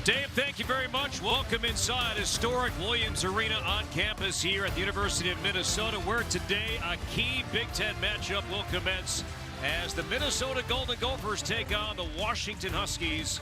Dave, thank you very much. Welcome inside historic Williams Arena on campus here at the University of Minnesota, where today a key Big Ten matchup will commence as the Minnesota Golden Gophers take on the Washington Huskies,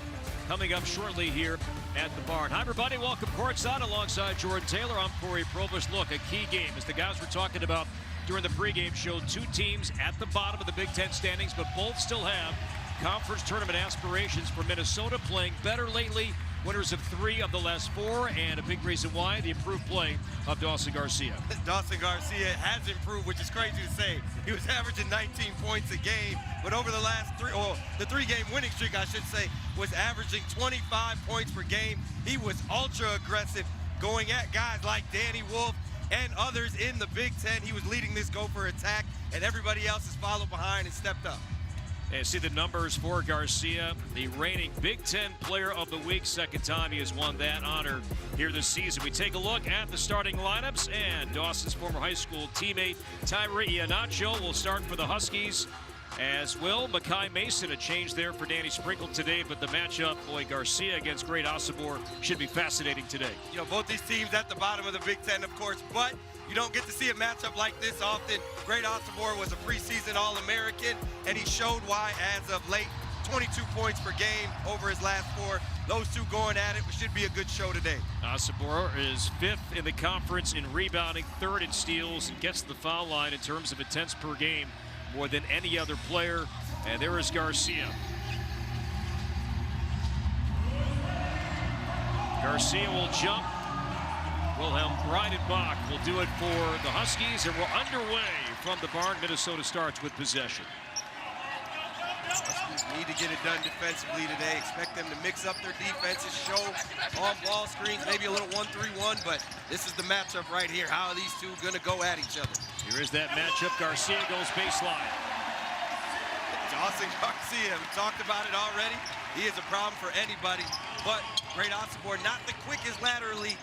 coming up shortly here at the Barn. Hi, everybody. Welcome courtside alongside Jordan Taylor. I'm Corey Provis. Look, a key game, as the guys were talking about during the pregame show. Two teams at the bottom of the Big Ten standings, but both still have conference tournament aspirations. For Minnesota, playing better lately, winners of 3 of the last 4, and a big reason why, the improved play of Dawson Garcia. Dawson Garcia has improved, which is crazy to say. He was averaging 19 points a game, but over the last the 3-game winning streak, I should say, was averaging 25 points per game. He was ultra aggressive, going at guys like Danny Wolf and others in the Big Ten. He was leading this Gopher attack, and everybody else has followed behind and stepped up. And see the numbers for Garcia, the reigning Big Ten Player of the Week, second time he has won that honor here this season. We take a look at the starting lineups, and Dawson's former high school teammate Tyree Iheanacho will start for the Huskies, as will Makai Mason. A change there for Danny Sprinkle today, but the matchup, boy, Garcia against Great Osobor should be fascinating today. You know, both these teams at the bottom of the Big Ten, of course, but you don't get to see a matchup like this often. Great Osobor was a preseason All-American, and he showed why as of late. 22 points per game over his last 4. Those two going at it should be a good show today. Osobor is 5th in the conference in rebounding, 3rd in steals, and gets the foul line in terms of attempts per game more than any other player. And there is Garcia. Garcia will jump. Wilhelm Breidenbach will do it for the Huskies, and we're underway from the Barn. Minnesota starts with possession. Huskies need to get it done defensively today. Expect them to mix up their defenses, show on-ball screens, maybe a little 1-3-1, but this is the matchup right here. How are these two going to go at each other? Here is that matchup. Garcia goes baseline. Dawson Garcia, we talked about it already. He is a problem for anybody, but Great Osobor, not the quickest laterally.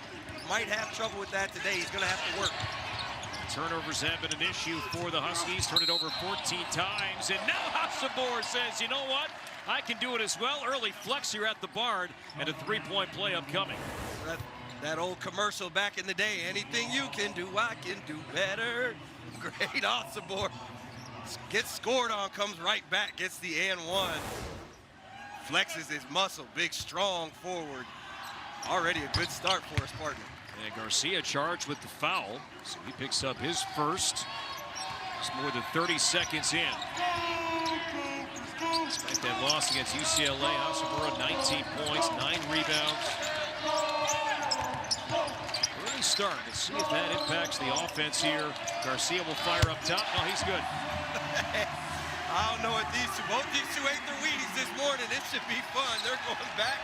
Might have trouble with that today. He's going to have to work. Turnovers have been an issue for the Huskies. Turned it over 14 times. And now Osobor says, you know what? I can do it as well. Early flex here at the Barn, and a 3-point play upcoming. That old commercial back in the day. Anything you can do, I can do better. Great Osobor. Gets scored on, comes right back, gets the and one. Flexes his muscle. Big, strong forward. Already a good start for his partner. And Garcia charged with the foul, so he picks up his first. It's more than 30 seconds in. Despite that loss against UCLA, Osobor 19 points, 9 rebounds. Early start. Let's see if that impacts the offense here. Garcia will fire up top. Oh, he's good. I don't know what both these two ate their Wheaties this morning. It should be fun. They're going back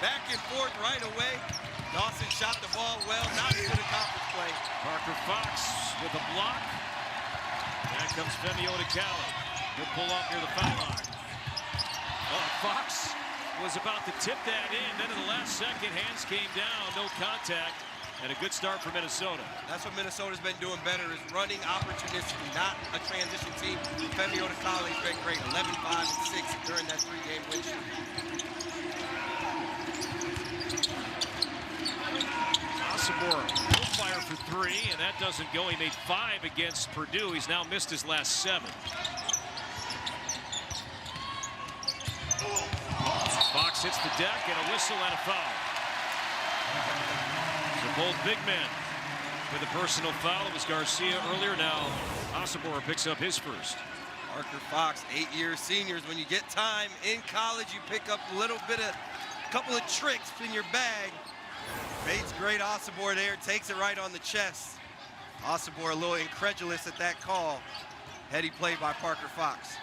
and forth right away. Dawson shot the ball well, not as good a conference play. Parker Fox with a block. Back comes Femi Odikale. He'll pull up near the foul line. Oh, Fox was about to tip that in. Then in the last second, hands came down, no contact. And a good start for Minnesota. That's what Minnesota's been doing better, is running opportunistically, not a transition team. Femi Odikale has been great, 11, 5, and 6 during that 3-game win streak. Osobor will fire for 3, and that doesn't go. He made 5 against Purdue. He's now missed his last 7. Fox hits the deck, and a whistle and a foul. So both big men with a personal foul. It was Garcia earlier. Now Osobor picks up his first. Parker Fox, 8-year seniors. When you get time in college, you pick up a couple of tricks in your bag. Bates Great Osobor there, takes it right on the chest. Osobor a little incredulous at that call. Heady play by Parker Fox.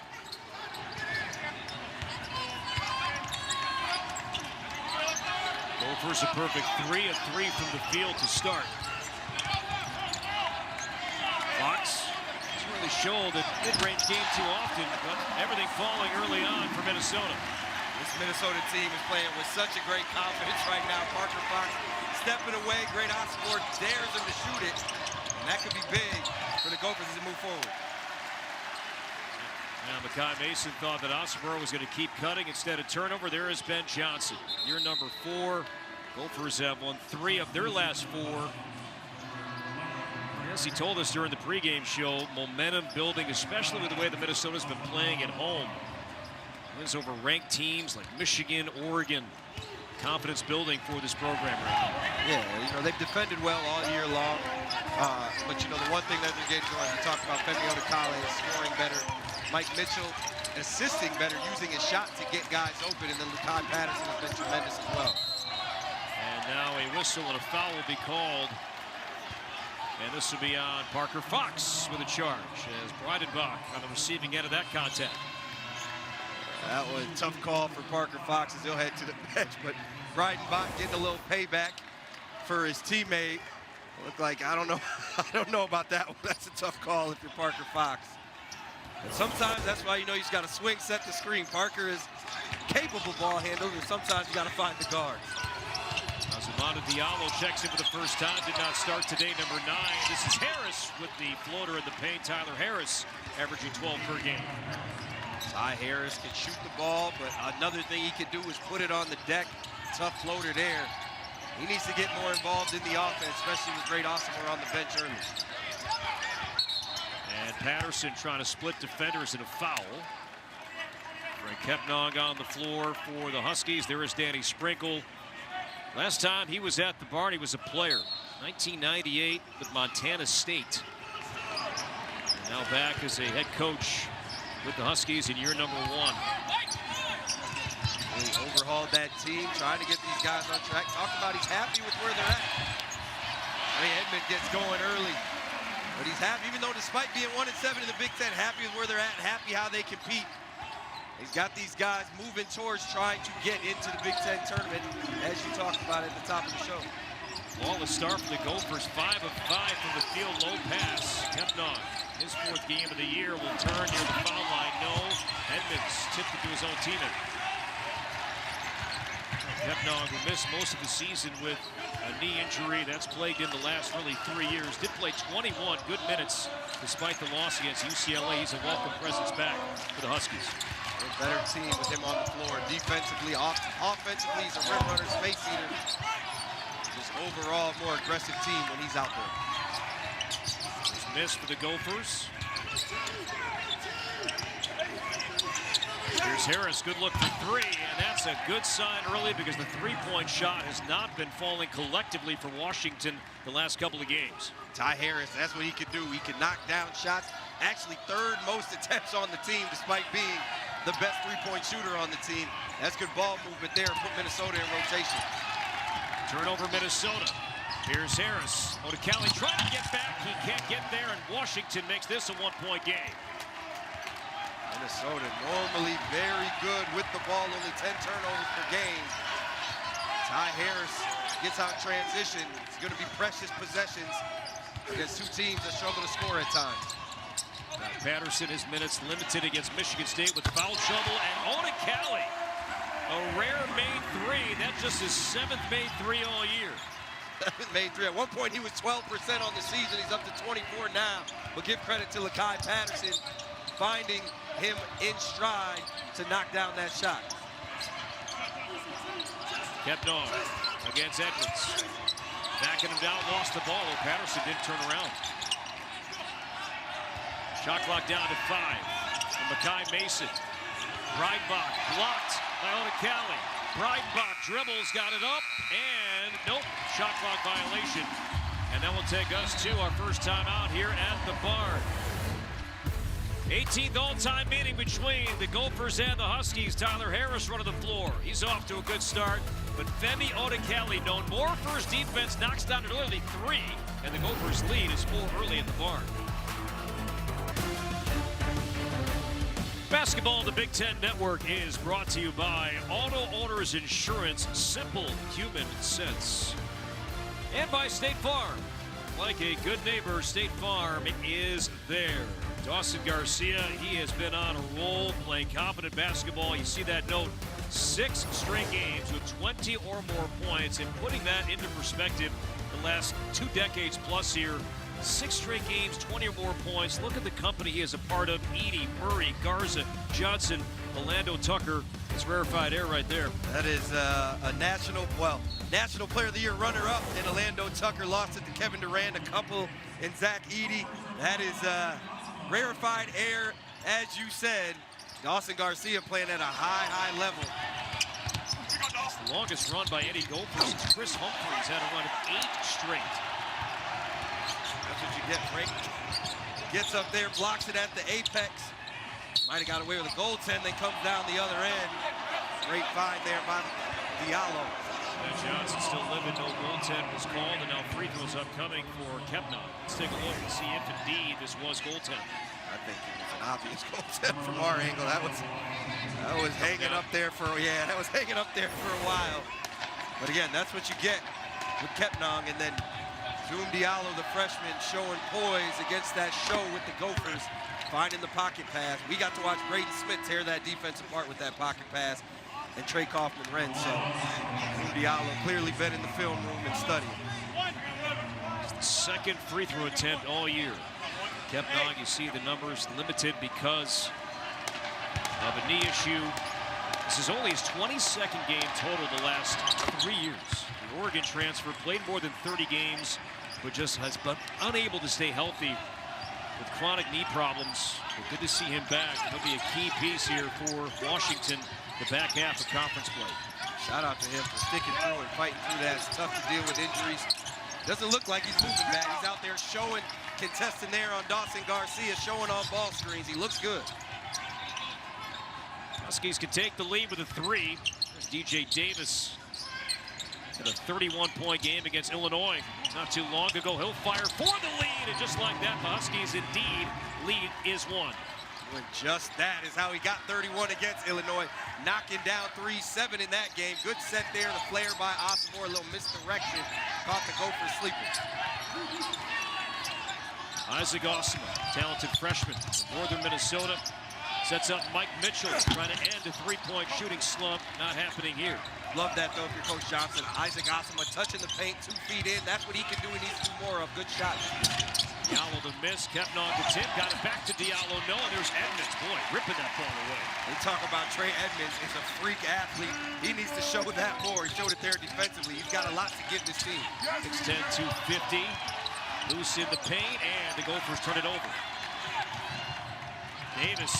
Gophers a perfect 3 of 3 from the field to start. Fox doesn't really show the mid-range game too often, but everything falling early on for Minnesota. This Minnesota team is playing with such a great confidence right now. Parker Fox stepping away. Great Osobor dares him to shoot it. And that could be big for the Gophers as they move forward. Now, Makai Mason thought that Osibor was going to keep cutting instead of turnover. There is Ben Johnson. Year number 4. Gophers have won 3 of their last 4. As he told us during the pregame show, momentum building, especially with the way that Minnesota's been playing at home. Wins over ranked teams like Michigan, Oregon. Confidence building for this program right now. Yeah, you know, they've defended well all year long. But, you know, the one thing that they're getting going, we talked about Femi Odekale scoring better. Mike Mitchell assisting better, using his shot to get guys open. And then Lakai Patterson has been tremendous as well. And now a whistle and a foul will be called. And this will be on Parker Fox with a charge as Breidenbach on the receiving end of that contact. That was a tough call for Parker Fox as he'll head to the bench, but Breidenbach getting a little payback for his teammate. Looked like, I don't know about that one. That's a tough call if you're Parker Fox. And sometimes that's why, you know, he's got to swing, set the screen. Parker is capable ball handler, and sometimes you got to find the guards. Zamanda Diallo checks in for the first time, did not start today, number 9. This is Harris with the floater in the paint. Tyler Harris averaging 12 per game. Ty Harris can shoot the ball, but another thing he could do is put it on the deck. Tough floater there. He needs to get more involved in the offense, especially with Great Osibor on the bench early. And Patterson trying to split defenders in a foul. Frank Kepnong on the floor for the Huskies. There is Danny Sprinkle. Last time he was at the barn, he was a player. 1998 with Montana State. And now back as a head coach with the Huskies in year number 1. Really overhauled that team, trying to get these guys on track. Talk about he's happy with where they're at. Ray Edmond gets going early, but he's happy, even though despite being 1-7 in the Big Ten, happy with where they're at, happy how they compete. He's got these guys moving towards trying to get into the Big Ten tournament, as you talked about at the top of the show. Ball a start for the Gophers, 5 of 5 from the field, low pass. Kepnong, his 4th game of the year, will turn near the foul line. No, Edmonds tipped it to his own teammate. Kepnong, who missed most of the season with a knee injury that's plagued in the last really 3 years, did play 21 good minutes despite the loss against UCLA. He's a welcome presence back for the Huskies. A better team with him on the floor. Defensively, offensively, he's a rim runner, space eater. Just overall more aggressive team when he's out there. Miss for the Gophers. Here's Harris, good look for 3, and that's a good sign early because the 3-point shot has not been falling collectively for Washington the last couple of games. Ty Harris, that's what he could do. He could knock down shots. Actually, 3rd most attempts on the team despite being the best 3-point shooter on the team. That's good ball movement there. Put Minnesota in rotation. Turnover Minnesota. Here's Harris. Odekale trying to get back. He can't get there, and Washington makes this a 1-point game. Minnesota normally very good with the ball, only 10 turnovers per game. Ty Harris gets out transition. It's going to be precious possessions against 2 teams that struggle to score at times. Now Patterson, his minutes limited against Michigan State with foul trouble, and Odekale, a rare made 3. That's just his 7th made 3 all year. Made 3. At one point, he was 12% on the season. He's up to 24 now. But give credit to Lakai Patterson, finding him in stride to knock down that shot. Kepnong against Edmonds. Backing him down, lost the ball. Patterson didn't turn around. Shot clock down to 5. From Makai Mason. Breidenbach blocked by Odekale. Breidenbach dribbles, got it up, and nope, shot clock violation. And that will take us to our first time out here at the barn. 18th all-time meeting between the Gophers and the Huskies. Tyler Harris running the floor. He's off to a good start, but Femi Odekale, known more for his defense, knocks down an early 3, and the Gophers' lead is 4 early at the barn. Basketball on the Big Ten Network is brought to you by Auto Owners Insurance, simple human sense. And by State Farm. Like a good neighbor, State Farm is there. Dawson Garcia, he has been on a roll, playing competent basketball. You see that note, 6 straight games with 20 or more points, and putting that into perspective, the last 2 decades plus here 6 straight games, 20 or more points. Look at the company he is a part of. Edey, Murray, Garza, Johnson, Orlando Tucker. It's rarefied air right there. That is a National Player of the Year runner-up in Orlando Tucker. Lost it to Kevin Durant, a couple in Zach Edey. That is rarefied air, as you said. Dawson Garcia playing at a high level. It's the longest run by Eddie Gophers. Chris Humphries had a run of 8 straight. That's what you get, Frank. Gets up there, blocks it at the apex. Might have got away with a goaltend, then comes down the other end. Great find there by Diallo. Matt Johnson still living, no goaltend was called, and now free throws upcoming for Kepnang. Let's take a look and see if indeed this was goaltend. I think it was an obvious goaltend from our angle. That was hanging up there for a while. But again, that's what you get with Kepnang, and then Zoom Diallo, the freshman, showing poise against that show with the Gophers, finding the pocket pass. We got to watch Braden Smith tear that defense apart with that pocket pass, and Trey Kaufman-Renn. So Zoom Diallo clearly been in the film room and studying. It's the second free throw attempt all year. Kepnang, you see the numbers limited because of a knee issue. This is only his 22nd game total the last 3 years. The Oregon transfer played more than 30 games, but just has been unable to stay healthy with chronic knee problems. But good to see him back. He'll be a key piece here for Washington, the back half of conference play. Shout out to him for sticking through and fighting through that. It's tough to deal with injuries. Doesn't look like he's moving back. He's out there showing, contesting there on Dawson Garcia, showing on ball screens. He looks good. Huskies can take the lead with a 3. There's DJ Davis in a 31-point game against Illinois not too long ago. He'll fire for the lead, and just like that, the Huskies indeed lead is 1. And just that is how he got 31 against Illinois, knocking down 3-7 in that game. Good set there, the flare by Osobor, a little misdirection, caught the Gophers sleeping. Isaac Osima, talented freshman from northern Minnesota, sets up Mike Mitchell, trying to end a 3-point shooting slump. Not happening here. Love that, though, if you're Coach Johnson. Isaac Osima touching the paint, 2 feet in. That's what he can do. He needs to do more of. Good shot. Diallo the miss, Kepnang the tip, got it back to Diallo. No, and there's Edmonds. Boy, ripping that ball away. We talk about Trey Edmonds is a freak athlete. He needs to show that more. He showed it there defensively. He's got a lot to give this team. 6'10", 250. Loose in the paint, and the Gophers turn it over. Davis,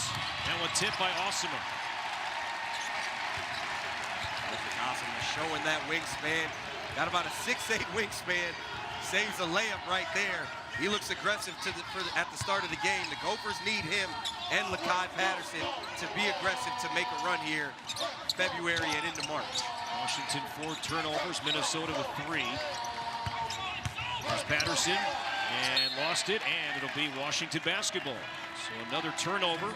now a tip by Osima. Osima showing that wingspan. Got about a 6'8" wingspan. Saves a layup right there. He looks aggressive at the start of the game. The Gophers need him and Lakai Patterson to be aggressive to make a run here February and into March. Washington 4 turnovers, Minnesota with 3. There's Patterson, and lost it, and it'll be Washington basketball. So another turnover.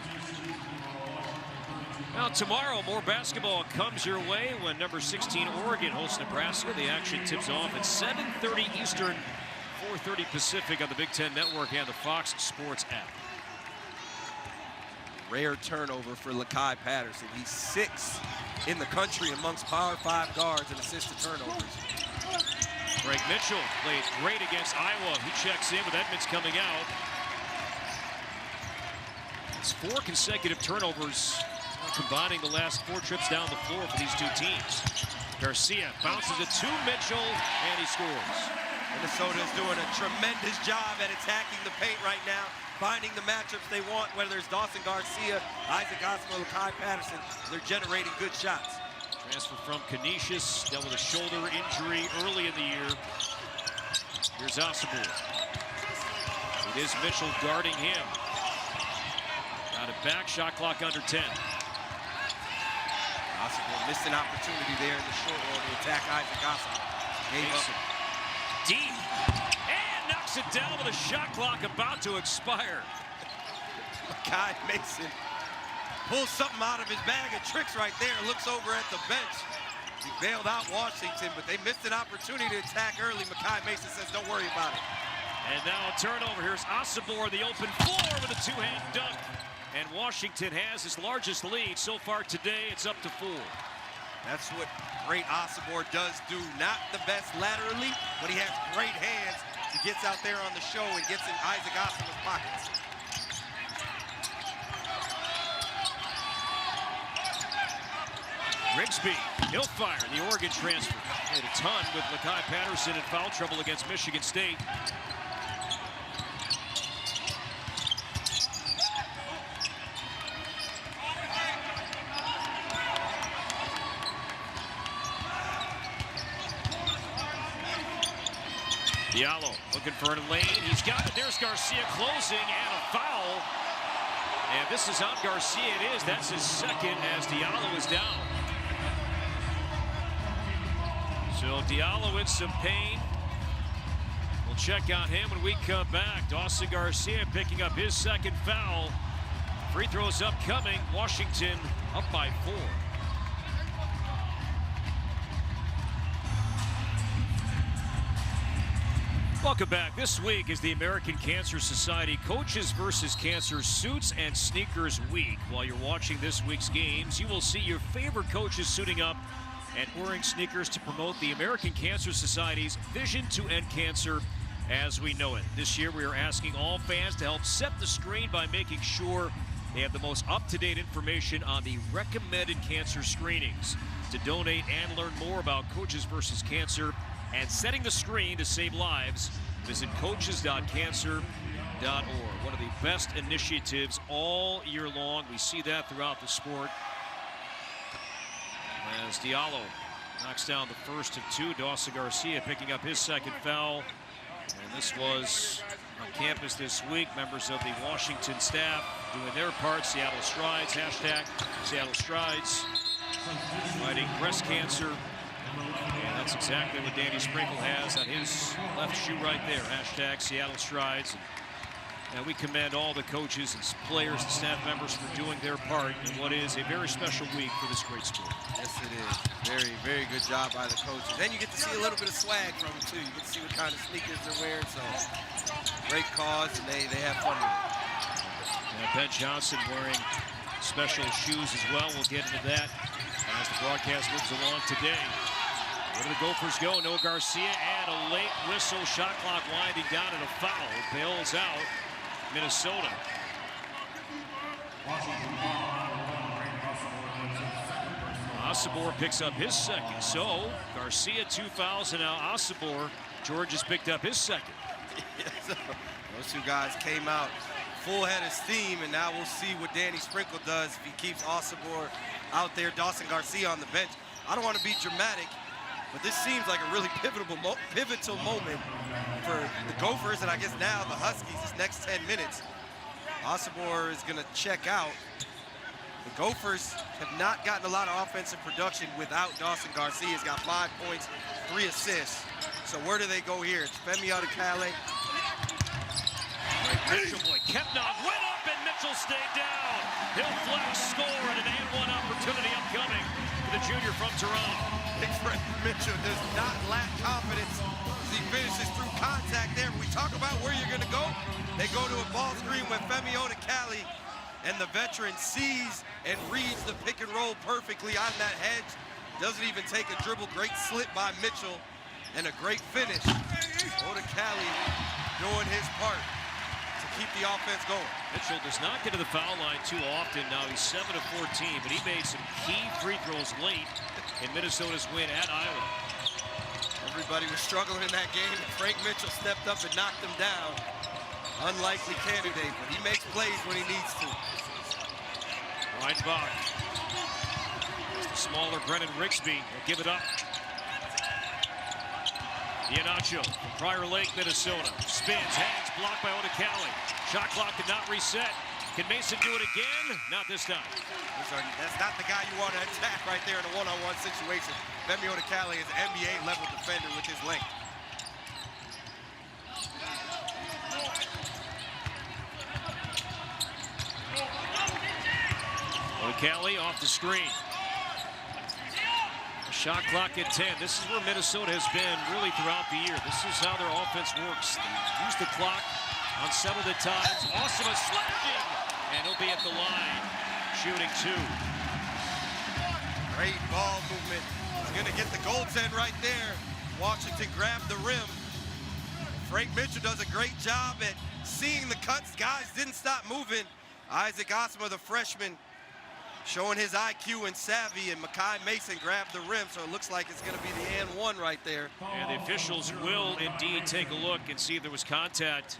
Now tomorrow, more basketball comes your way when number 16 Oregon hosts Nebraska. The action tips off at 7:30 Eastern, 4:30 Pacific on the Big Ten Network and the Fox Sports app. Rare turnover for Lakai Patterson. He's 6th in the country amongst Power 5 guards in assisted turnovers. Greg Mitchell played great against Iowa. He checks in with Edmonds coming out. It's 4 consecutive turnovers, combining the last 4 trips down the floor for these 2 teams. Garcia bounces it to Mitchell, and he scores. Minnesota is doing a tremendous job at attacking the paint right now, finding the matchups they want, whether it's Dawson Garcia, Isaac Osima, Lakai Patterson. They're generating good shots. Transfer from Canisius, dealt with a shoulder injury early in the year. Here's Osobor. It is Mitchell guarding him. Got it back, shot clock under 10. Osobor missed an opportunity there in the short roll to attack Isaac Osima. Mason. Deep, and knocks it down with a shot clock about to expire. Kai Mason pulls something out of his bag of tricks right there, looks over at the bench. He bailed out Washington, but they missed an opportunity to attack early. Makai Mason says, don't worry about it. And now a turnover. Here's Osobor, the open floor with a 2-hand dunk. And Washington has his largest lead so far today. It's up to 4. That's what great Osobor does do. Not the best laterally, but he has great hands He gets out there on the show and gets in Isaac Asamoah's pockets. Rigsby, he'll fire, the Oregon transfer. Made a ton with Lakai Patterson in foul trouble against Michigan State. Diallo looking for a lane. He's got it. There's Garcia closing and a foul. And this is on Garcia. It is. That's his second as Diallo is down. So Diallo in some pain. We'll check on him when we come back. Dawson Garcia picking up his second foul. Free throws upcoming. Washington up by 4. Welcome back. This week is the American Cancer Society Coaches versus Cancer Suits and Sneakers Week. While you're watching this week's games, you will see your favorite coaches suiting up and wearing sneakers to promote the American Cancer Society's vision to end cancer as we know it. This year, we are asking all fans to help set the screen by making sure they have the most up-to-date information on the recommended cancer screenings. To donate and learn more about Coaches versus Cancer and setting the screen to save lives, visit coaches.cancer.org. One of the best initiatives all year long. We see that throughout the sport. As Diallo knocks down the first of 2, Dawson Garcia picking up his second foul. And this was on campus this week. Members of the Washington staff doing their part. Seattle Strides, hashtag Seattle Strides. Fighting breast cancer. And that's exactly what Danny Sprinkle has on his left shoe right there. Hashtag Seattle Strides. And we commend all the coaches and players and staff members for doing their part in what is a very special week for this great sport. Yes, it is. Very, very good job by the coaches. Then you get to see a little bit of swag from them, too. You get to see what kind of sneakers they're wearing. So, great cause, and they have fun with it. And Ben Johnson wearing special shoes as well. We'll get into that as the broadcast moves along today. Where do the Gophers go? Noah Garcia and a late whistle. Shot clock winding down and a foul. Bails out Minnesota. Osobor picks up his second. So Garcia 2 fouls, and now Osobor, George has picked up his second. Those two guys came out full head of steam, and now we'll see what Danny Sprinkle does if he keeps Osobor out there, Dawson Garcia on the bench. I don't want to be dramatic, but this seems like a really pivotal moment for the Gophers, and I guess now the Huskies this next 10 minutes. Osobor is going to check out. The Gophers have not gotten a lot of offensive production without Dawson Garcia. He's got 5 points, 3 assists. So where do they go here? It's Femi Odukale. Mitchell boy, Kepnon went up and Mitchell stayed down. He'll flex, score, and an and-one opportunity upcoming for the junior from Toronto. Big friend Mitchell does not lack confidence as he finishes through contact there. When we talk about where you're going to go, they go to a ball screen with Femi Odukale, and the veteran sees and reads the pick and roll perfectly on that hedge. Doesn't even take a dribble. Great slip by Mitchell and a great finish. Odukale doing his part to keep the offense going. Mitchell does not get to the foul line too often. Now he's 7 of 14, but he made some key free throws late in Minnesota's win at Iowa. Everybody was struggling in that game, and Frank Mitchell stepped up and knocked him down. Unlikely candidate, but he makes plays when he needs to. Reinbach. The smaller Brennan Rigsby will give it up. Iheanacho from Prior Lake, Minnesota. Spins, hangs, blocked by Odukale. Shot clock did not reset. Can Mason do it again? Not this time. That's not the guy you want to attack right there in a one-on-one situation. Femi Odukale is an NBA-level defender with his length. Odukale off the screen. Shot clock at 10. This is where Minnesota has been really throughout the year. This is how their offense works. They use the clock, unsettled at times. Awesome slashing, and he'll be at the line, shooting 2. Great ball movement. He's going to get the goaltend right there. Washington grabbed the rim. Frank Mitchell does a great job at seeing the cuts. Guys didn't stop moving. Isaac Osma, the freshman, showing his IQ and savvy, and Makai Mason grabbed the rim, so it looks like it's going to be the and one right there. And the officials will indeed take a look and see if there was contact.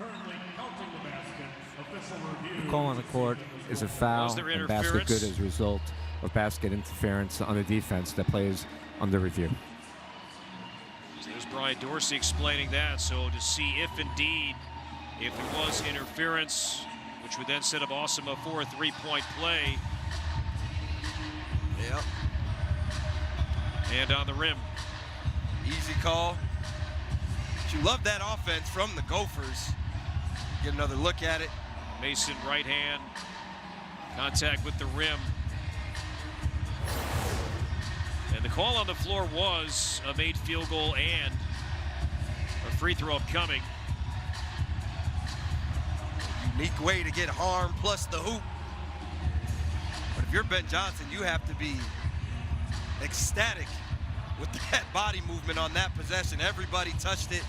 The call on the court is a foul and basket good as a result of basket interference on the defense. That play is under review. So there's Brian Dorsey explaining that. So to see if indeed, if there was interference, which would then set up Osama for a three-point play. Yep. And on the rim. Easy call. But you love that offense from the Gophers. Get another look at it. Mason right hand. Contact with the rim. And the call on the floor was a made field goal and a free throw upcoming. Unique way to get harm plus the hoop. But if you're Ben Johnson, you have to be ecstatic with that body movement on that possession. Everybody touched it,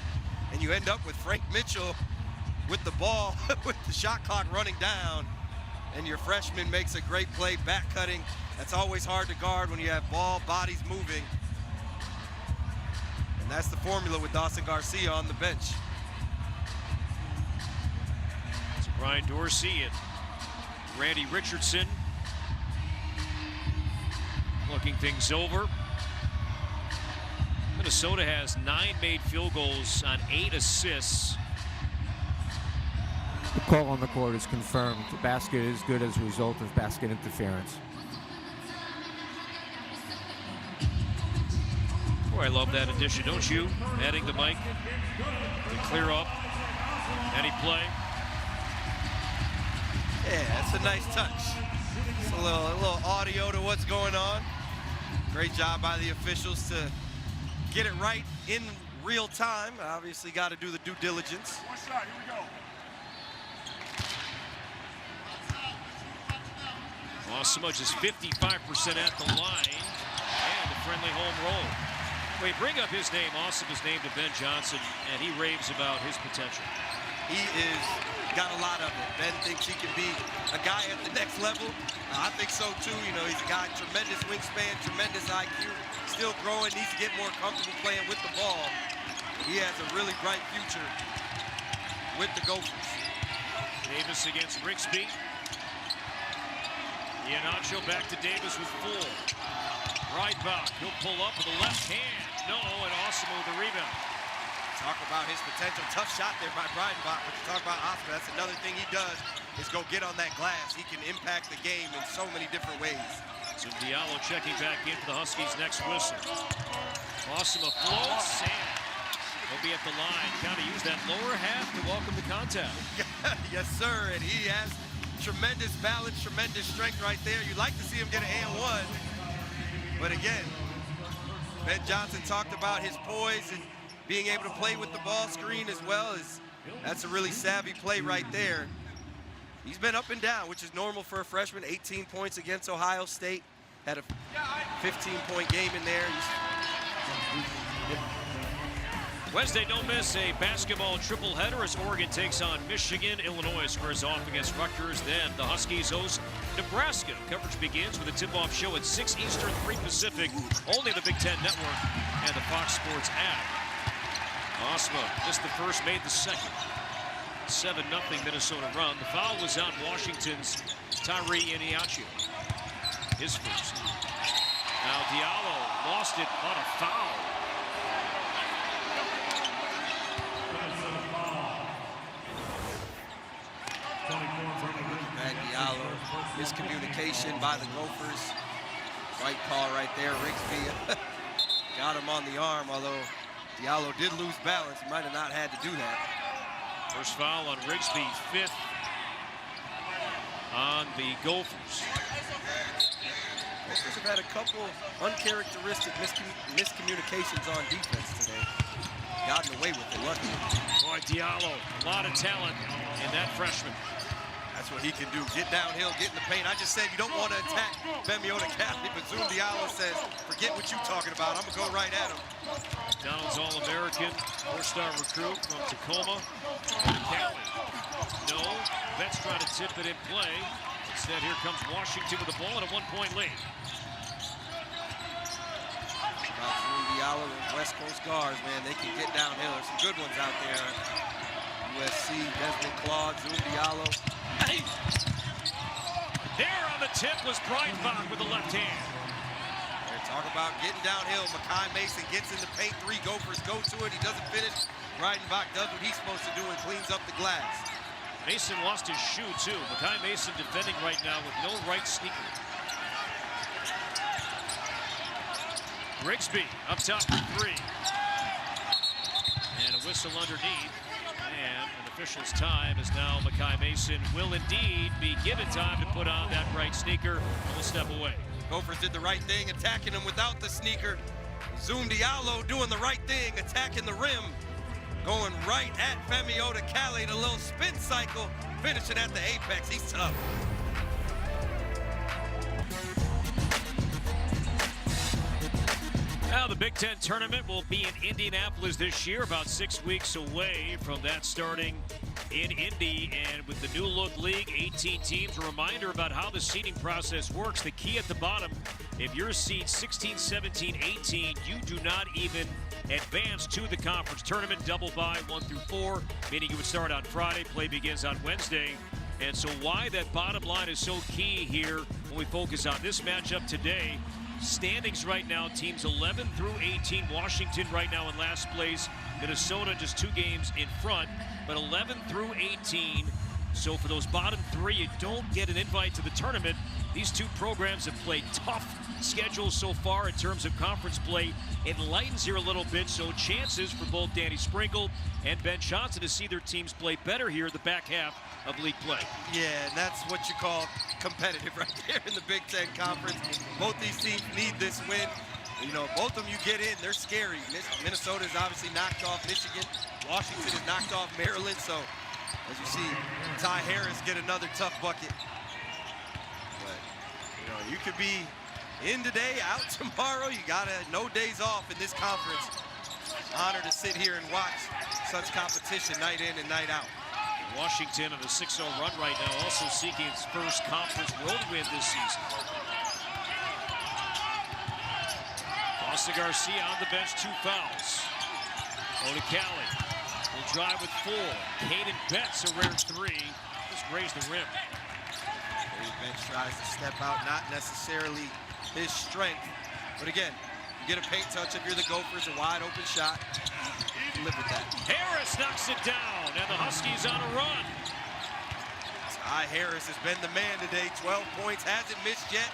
and you end up with Frank Mitchell with the ball, with the shot clock running down, and your freshman makes a great play, back cutting. That's always hard to guard when you have ball, bodies moving. And that's the formula with Dawson Garcia on the bench. So Brian Dorsey and Randy Richardson looking things over. Minnesota has 9 made field goals on 8 assists. The call on the court is confirmed. The basket is good as a result of basket interference. Boy, I love that addition, don't you? Adding the mic to clear up any play. Yeah, that's a nice touch. It's a little audio to what's going on. Great job by the officials to get it right in real time. Obviously got to do the due diligence. One shot, here we go. Osama just 55% at the line, and a friendly home roll. Wait, bring up his name. Osama's named to Ben Johnson, and he raves about his potential. He is got a lot of it. Ben thinks he can be a guy at the next level. I think so too. You know, he's a guy, tremendous wingspan, tremendous IQ, still growing, needs to get more comfortable playing with the ball. He has a really bright future with the Gophers. Davis against Rigsby. Iheanacho back to Davis with full. Breitbach, he'll pull up with the left hand. No, and Osama with the rebound. Talk about his potential. Tough shot there by Breitbach. But you talk about Osama, that's another thing he does is go get on that glass. He can impact the game in so many different ways. So Diallo checking back in for the Huskies' next whistle. Osama floats, and he'll be at the line. Kind of use that lower half to welcome the contact. Yes, sir, and he has tremendous balance, tremendous strength right there. You'd like to see him get an and one. But again, Ben Johnson talked about his poise and being able to play with the ball screen as well. That's a really savvy play right there. He's been up and down, which is normal for a freshman. 18 points against Ohio State. Had a 15-point game in there. Wednesday, don't miss a basketball triple-header as Oregon takes on Michigan. Illinois squares off against Rutgers. Then the Huskies host Nebraska. Coverage begins with a tip-off show at 6 Eastern, 3 Pacific, only the Big Ten Network and the Fox Sports app. Osama missed the first, made the second. 7-0 Minnesota run. The foul was on Washington's Tyree Iheanacho. His first. Now Diallo lost it on a foul. Diallo, miscommunication by the Gophers. Right call right there. Rigsby got him on the arm, although Diallo did lose balance. He might have not had to do that. First foul on Rigsby, 5th on the Gophers. Gophers have had a couple uncharacteristic miscommunications on defense today. Gotten away with it, luckily. Boy, Diallo, a lot of talent in that freshman. That's what he can do. Get downhill, get in the paint. I just said you don't want to attack Femiota Cali, but Zoom Diallo says, forget what you're talking about. I'm going to go right at him. Donald's All-American, 4-star recruit from Tacoma. Cali. No. Betts trying to tip it in play. Instead, here comes Washington with the ball and a 1-point lead. Zoom Diallo and West Coast guards, man, they can get downhill. There's some good ones out there. USC, Desmond Claude, Zoom Diallo. Hey! There on the tip was Breidenbach with the left hand. They're talking about getting downhill. Makai Mason gets in the paint. 3 Gophers go to it. He doesn't finish. Breidenbach does what he's supposed to do and cleans up the glass. Mason lost his shoe, too. Makai Mason defending right now with no right sneaker. Grigsby up top for 3. And a whistle underneath. And an official's time is now Makai Mason will indeed be given time to put on that right sneaker and will step away. Gophers did the right thing, attacking him without the sneaker. Zoom Diallo doing the right thing, attacking the rim. Going right at Femiota Cali, a little spin cycle, finishing at the apex. He's tough. Now the Big Ten tournament will be in Indianapolis this year, about 6 weeks away from that starting in Indy. And with the new look league, 18 teams, a reminder about how the seeding process works. The key at the bottom, if you're seed 16, 17, 18, you do not even advance to the conference tournament. Double bye 1 through 4, meaning you would start on Friday, play begins on Wednesday. And so why that bottom line is so key here when we focus on this matchup today. Standings right now, teams 11 through 18. Washington right now in last place. Minnesota just 2 games in front, but 11 through 18. So for those bottom 3, you don't get an invite to the tournament. These 2 programs have played tough schedules so far in terms of conference play. It lightens here a little bit, so chances for both Danny Sprinkle and Ben Johnson to see their teams play better here in the back half of league play. Yeah, and that's what you call competitive right there in the Big Ten Conference. Both these teams need this win. You know, both of them you get in, they're scary. Minnesota is obviously knocked off Michigan. Washington is knocked off Maryland. So, as you see, Ty Harris get another tough bucket. But, you know, you could be in today, out tomorrow. You got no days off in this conference. Honor to sit here and watch such competition night in and night out. Washington on a 6-0 run right now, also seeking its first conference road win this season. Costa Garcia on the bench, 2 fouls. Oda Cali will drive with 4. Caden Betts, a rare 3. Just raised the rim. Bench tries to step out, not necessarily his strength. But again, you get a paint touch if you're the Gophers, a wide open shot. You live with that. Harris knocks it down, and the Huskies on a run. Ty Harris has been the man today. 12 points, hasn't missed yet.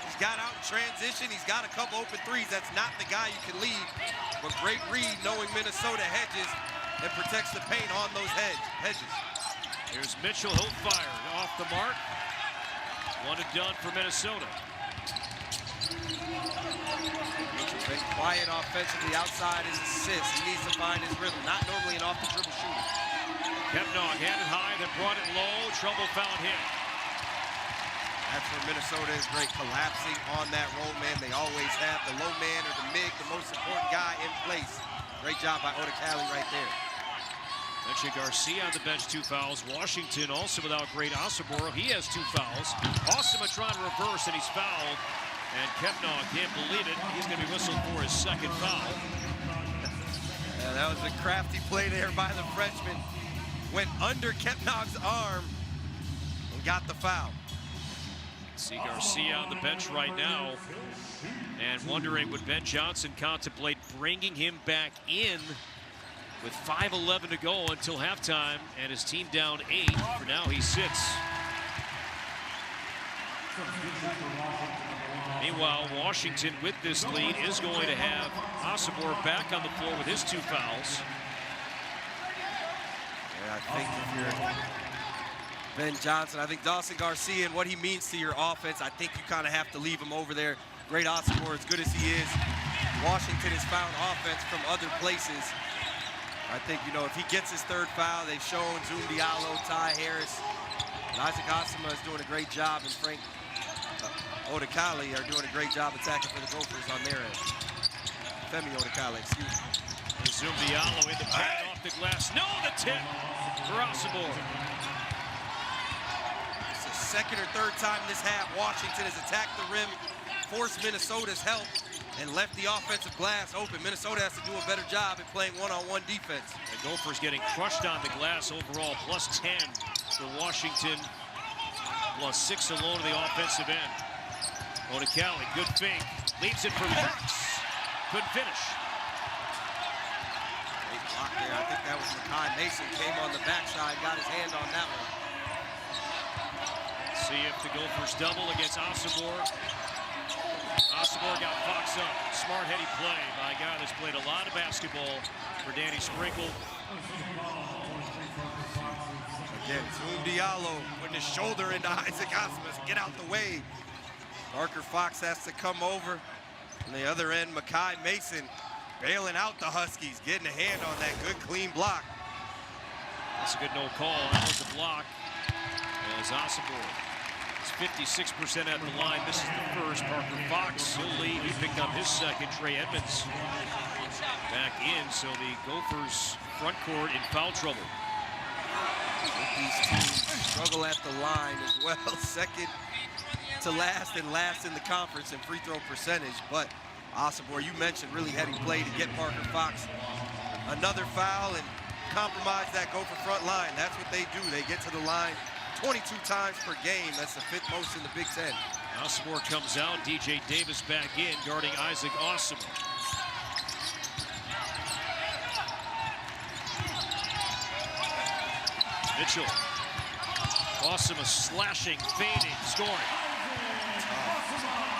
He's got out in transition. He's got a couple open threes. That's not the guy you can leave. But great read, knowing Minnesota hedges and protects the paint on those hedges. Here's Mitchell, he'll fire off the mark. 1 and done for Minnesota. Mitchell's been quiet offensively outside his assists. He needs to find his rhythm. Not normally an off-the-dribble shooter. Kepnog had it high, then brought it low. Trouble found him. That's where Minnesota is great, collapsing on that roll man. They always have the low man or the MIG, the most important guy in place. Great job by Oda Cali right there. Menchie Garcia on the bench, 2 fouls. Washington also without great Asaboro. He has 2 fouls. Osama trying to reverse, and he's fouled. And Kepnog can't believe it. He's going to be whistled for his 2nd foul. Yeah, that was a crafty play there by the freshman. Went under Kepnog's arm and got the foul. See Garcia on the bench right now. And wondering, would Ben Johnson contemplate bringing him back in with 5:11 to go until halftime, and his team down 8. For now, he sits. Meanwhile, Washington with this lead is going to have Asabor back on the floor with his 2 fouls. Yeah, I think if you're Ben Johnson, I think Dawson Garcia and what he means to your offense, I think you kind of have to leave him over there. Great Asabor, as good as he is. Washington has found offense from other places. I think, you know, if he gets his 3rd foul, they've shown Zoom Diallo, Ty Harris, Isaac Asima is doing a great job, and Frank Odekale are doing a great job attacking for the Gophers on their end. Femi Odekale, excuse me. Zoom Diallo in the paint off the glass. No, the tip for Osobor. It's the second or third time this half Washington has attacked the rim, forced Minnesota's help, and left the offensive glass open. Minnesota has to do a better job at playing one-on-one defense. The Gophers getting crushed on the glass overall, plus 10 for Washington, plus 6 alone to the offensive end. Odekale, good fake, leaves it for Brooks. Couldn't finish. Great block there. I think that was Makai Mason, came on the backside, got his hand on that one. See if the Gophers double against Osobor. Osobor got Fox up. Smart heady play by a guy that's played a lot of basketball for Danny Sprinkle. Again, Zoom Diallo putting his shoulder into Isaac Asima. Get out the way. Parker Fox has to come over. On the other end, Makai Mason bailing out the Huskies, getting a hand on that good, clean block. That's a good no call. That was a block. As Osobor is 56% at the line. This is the first. Parker Fox, he'll lead. He picked up his second. Trey Edmonds back in. So the Gophers front court in foul trouble. These teams struggle at the line as well. Second to last and last in the conference in free throw percentage. But Osobor, you mentioned, really heady play to get Parker Fox another foul and compromise that Gopher front line. That's what they do. They get to the line 22 times per game. That's the fifth most in the Big Ten. Osobor comes out. DJ Davis back in, guarding Isaac Asima. Mitchell. Asima slashing, fading, scoring.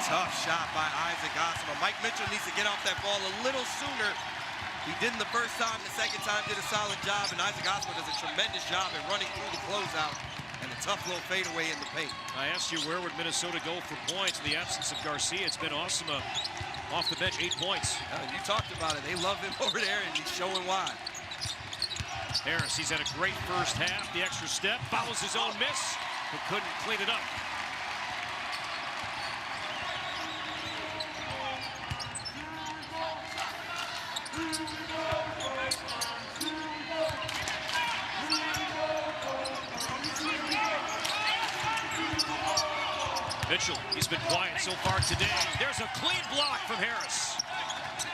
Tough shot by Isaac Asima. Mike Mitchell needs to get off that ball a little sooner. He didn't the first time. The second time did a solid job, and Isaac Asima does a tremendous job at running through the closeout and a tough little fadeaway in the paint. I asked you where would Minnesota go for points in the absence of Garcia. It's been Asima off the bench, 8 points. You talked about it. They love him over there, and he's showing why. Harris, he's had a great first half. The extra step, follows his own miss, but couldn't clean it up. Mitchell, he's been quiet so far today. There's a clean block from Harris.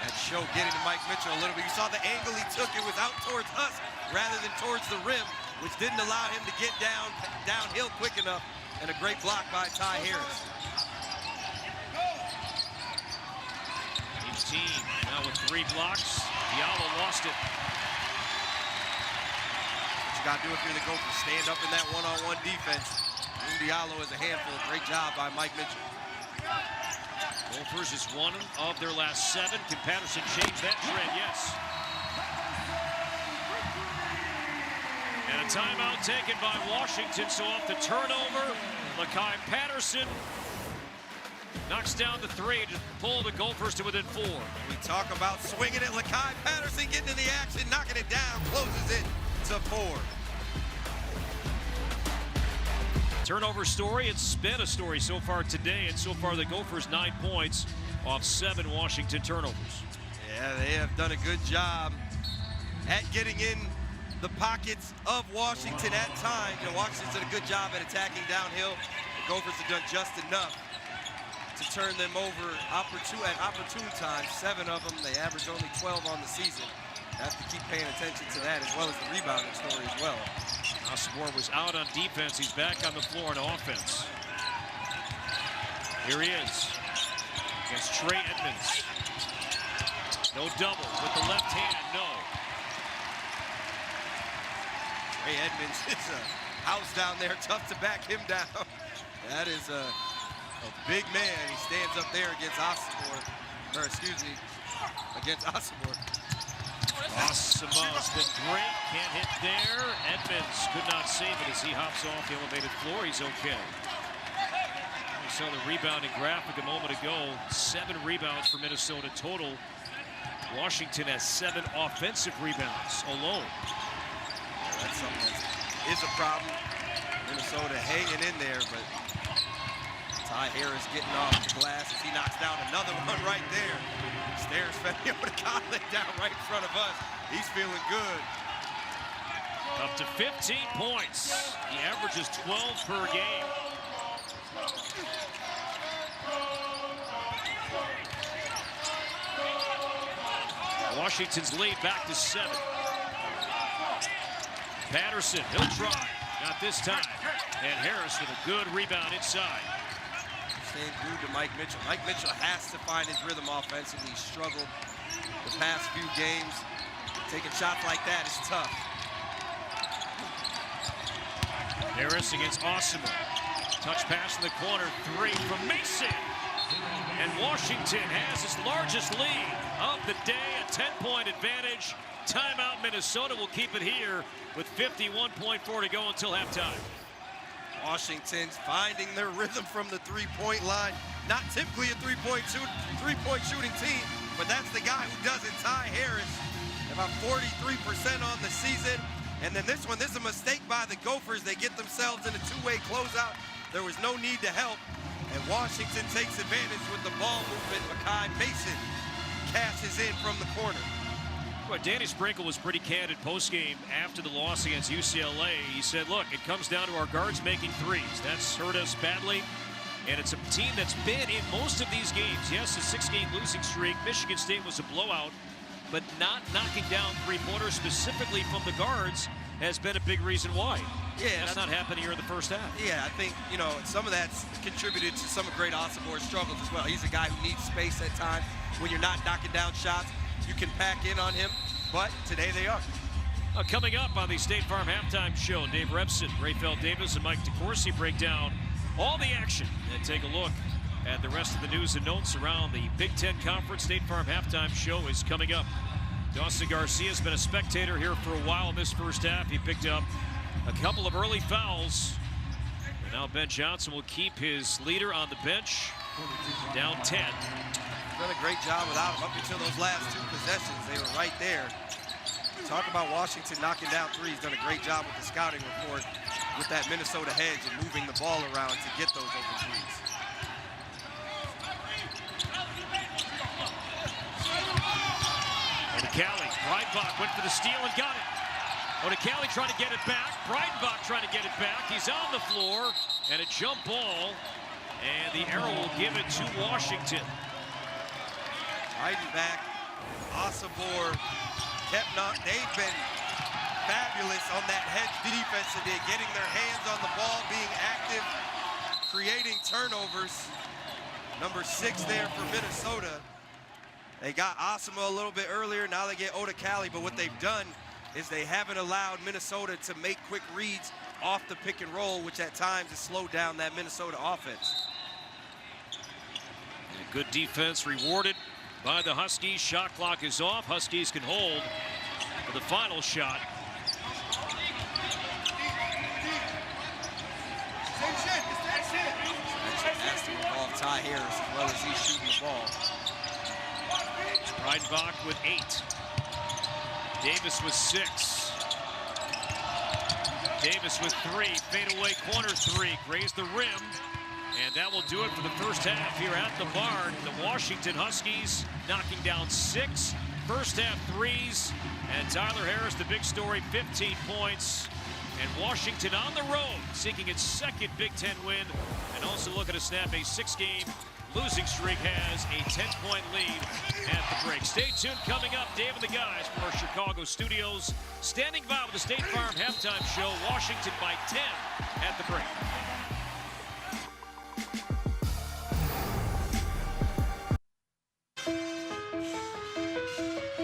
That show getting to Mike Mitchell a little bit. You saw the angle he took. It was out towards us rather than towards the rim, which didn't allow him to get downhill quick enough. And a great block by Ty Harris. Each team now with 3 blocks. Diallo lost it. What you got to do if you're the Gophers, stand up in that one-on-one defense. Diallo is a handful. Great job by Mike Mitchell. Gophers is 1 of their last 7. Can Patterson change that trend? Yes. And a timeout taken by Washington. So off the turnover, Makai Patterson knocks down the 3 to pull the Gophers to within 4. We talk about swinging it. Makai Patterson getting in the action, knocking it down, closes it to 4. Turnover story, it's been a story so far today, and so far the Gophers 9 points off 7 Washington turnovers. Yeah, they have done a good job at getting in the pockets of Washington at times. You know, Washington's done a good job at attacking downhill. The Gophers have done just enough to turn them over at opportune times. 7 of them. They average only 12 on the season. Have to keep paying attention to that, as well as the rebounding story as well. Osobor was out on defense. He's back on the floor on offense. Here he is against Trey Edmonds. No double with the left hand, no. Trey Edmonds is a house down there. Tough to back him down. That is a big man. He stands up there against Osobor, or excuse me, against Osobor. Asima's been great, can't hit there. Edmonds could not save it as he hops off the elevated floor. He's okay. We saw the rebounding graphic a moment ago. 7 rebounds for Minnesota total. Washington has 7 offensive rebounds alone. That's something that is a problem. Minnesota hanging in there, but Ty Harris getting off the glass as he knocks down another one right there. Stares Femi Odekale down right in front of us. He's feeling good. Up to 15 points. He averages 12 per game. Washington's lead back to 7. Patterson, he'll try. Not this time. And Harris with a good rebound inside. Staying glued to Mike Mitchell. Mike Mitchell has to find his rhythm offensively. He's struggled the past few games. Taking shots like that is tough. Harris against Osimo. Touch pass in the corner. 3 from Mason. And Washington has its largest lead of the day, a 10-point advantage. Timeout, Minnesota will keep it here with 51.4 to go until halftime. Washington's finding their rhythm from the three-point line. Not typically a three-point shooting team, but that's the guy who does it, Ty Harris. About 43% on the season. And then this one, this is a mistake by the Gophers. They get themselves in a two-way closeout. There was no need to help. And Washington takes advantage with the ball movement. Makai Mason cashes in from the corner. Well, Danny Sprinkle was pretty candid post-game after the loss against UCLA. He said, look, it comes down to our guards making threes. That's hurt us badly. And it's a team that's been in most of these games. Yes, a 6-game losing streak. Michigan State was a blowout, but not knocking down three-pointers specifically from the guards has been a big reason why. Yeah, that's not happening here in the first half. Yeah, I think, you know, some of that's contributed to some of Great Osimore's struggles as well. He's a guy who needs space at times. When you're not knocking down shots, you can pack in on him, but today they are. Coming up on the State Farm Halftime Show, Dave Repson, Rafael Davis, and Mike DeCourcy break down all the action and take a look at the rest of the news and notes around the Big Ten Conference. State Farm Halftime Show is coming up. Dawson Garcia has been a spectator here for a while in this first half. He picked up a couple of early fouls. And now Ben Johnson will keep his leader on the bench, down 10. Done a great job without him up until those last 2 possessions. They were right there. Talk about Washington knocking down threes. Done a great job with the scouting report with that Minnesota hedge and moving the ball around to get those open threes. Odekale, Breidenbach went for the steal and got it. Odekale trying to get it back. Breidenbach trying to get it back. He's on the floor and a jump ball. And the arrow will give it to Washington. Breidenbach, Osibor, Kepnok, they've been fabulous on that hedge defense today, getting their hands on the ball, being active, creating turnovers. Number 6 there for Minnesota. They got Osimo a little bit earlier, now they get Odekale, but what they've done is they haven't allowed Minnesota to make quick reads off the pick and roll, which at times has slowed down that Minnesota offense. And good defense rewarded by the Huskies. Shot clock is off. Huskies can hold for the final shot. Has to involve Ty Harris as well as he's shooting the ball. Breidenbach with 8. Davis with 6. Davis with 3. Fadeaway corner 3. Grazed the rim. And that will do it for the first half here at the Barn. The Washington Huskies knocking down 6 first half threes. And Tyler Harris, the big story, 15 points. And Washington on the road, seeking its 2nd Big Ten win. And also looking to snap a 6-game losing streak, has a 10-point lead at the break. Stay tuned. Coming up, Dave and the guys from our Chicago studios, standing by with the State Farm Halftime Show. Washington by 10 at the break.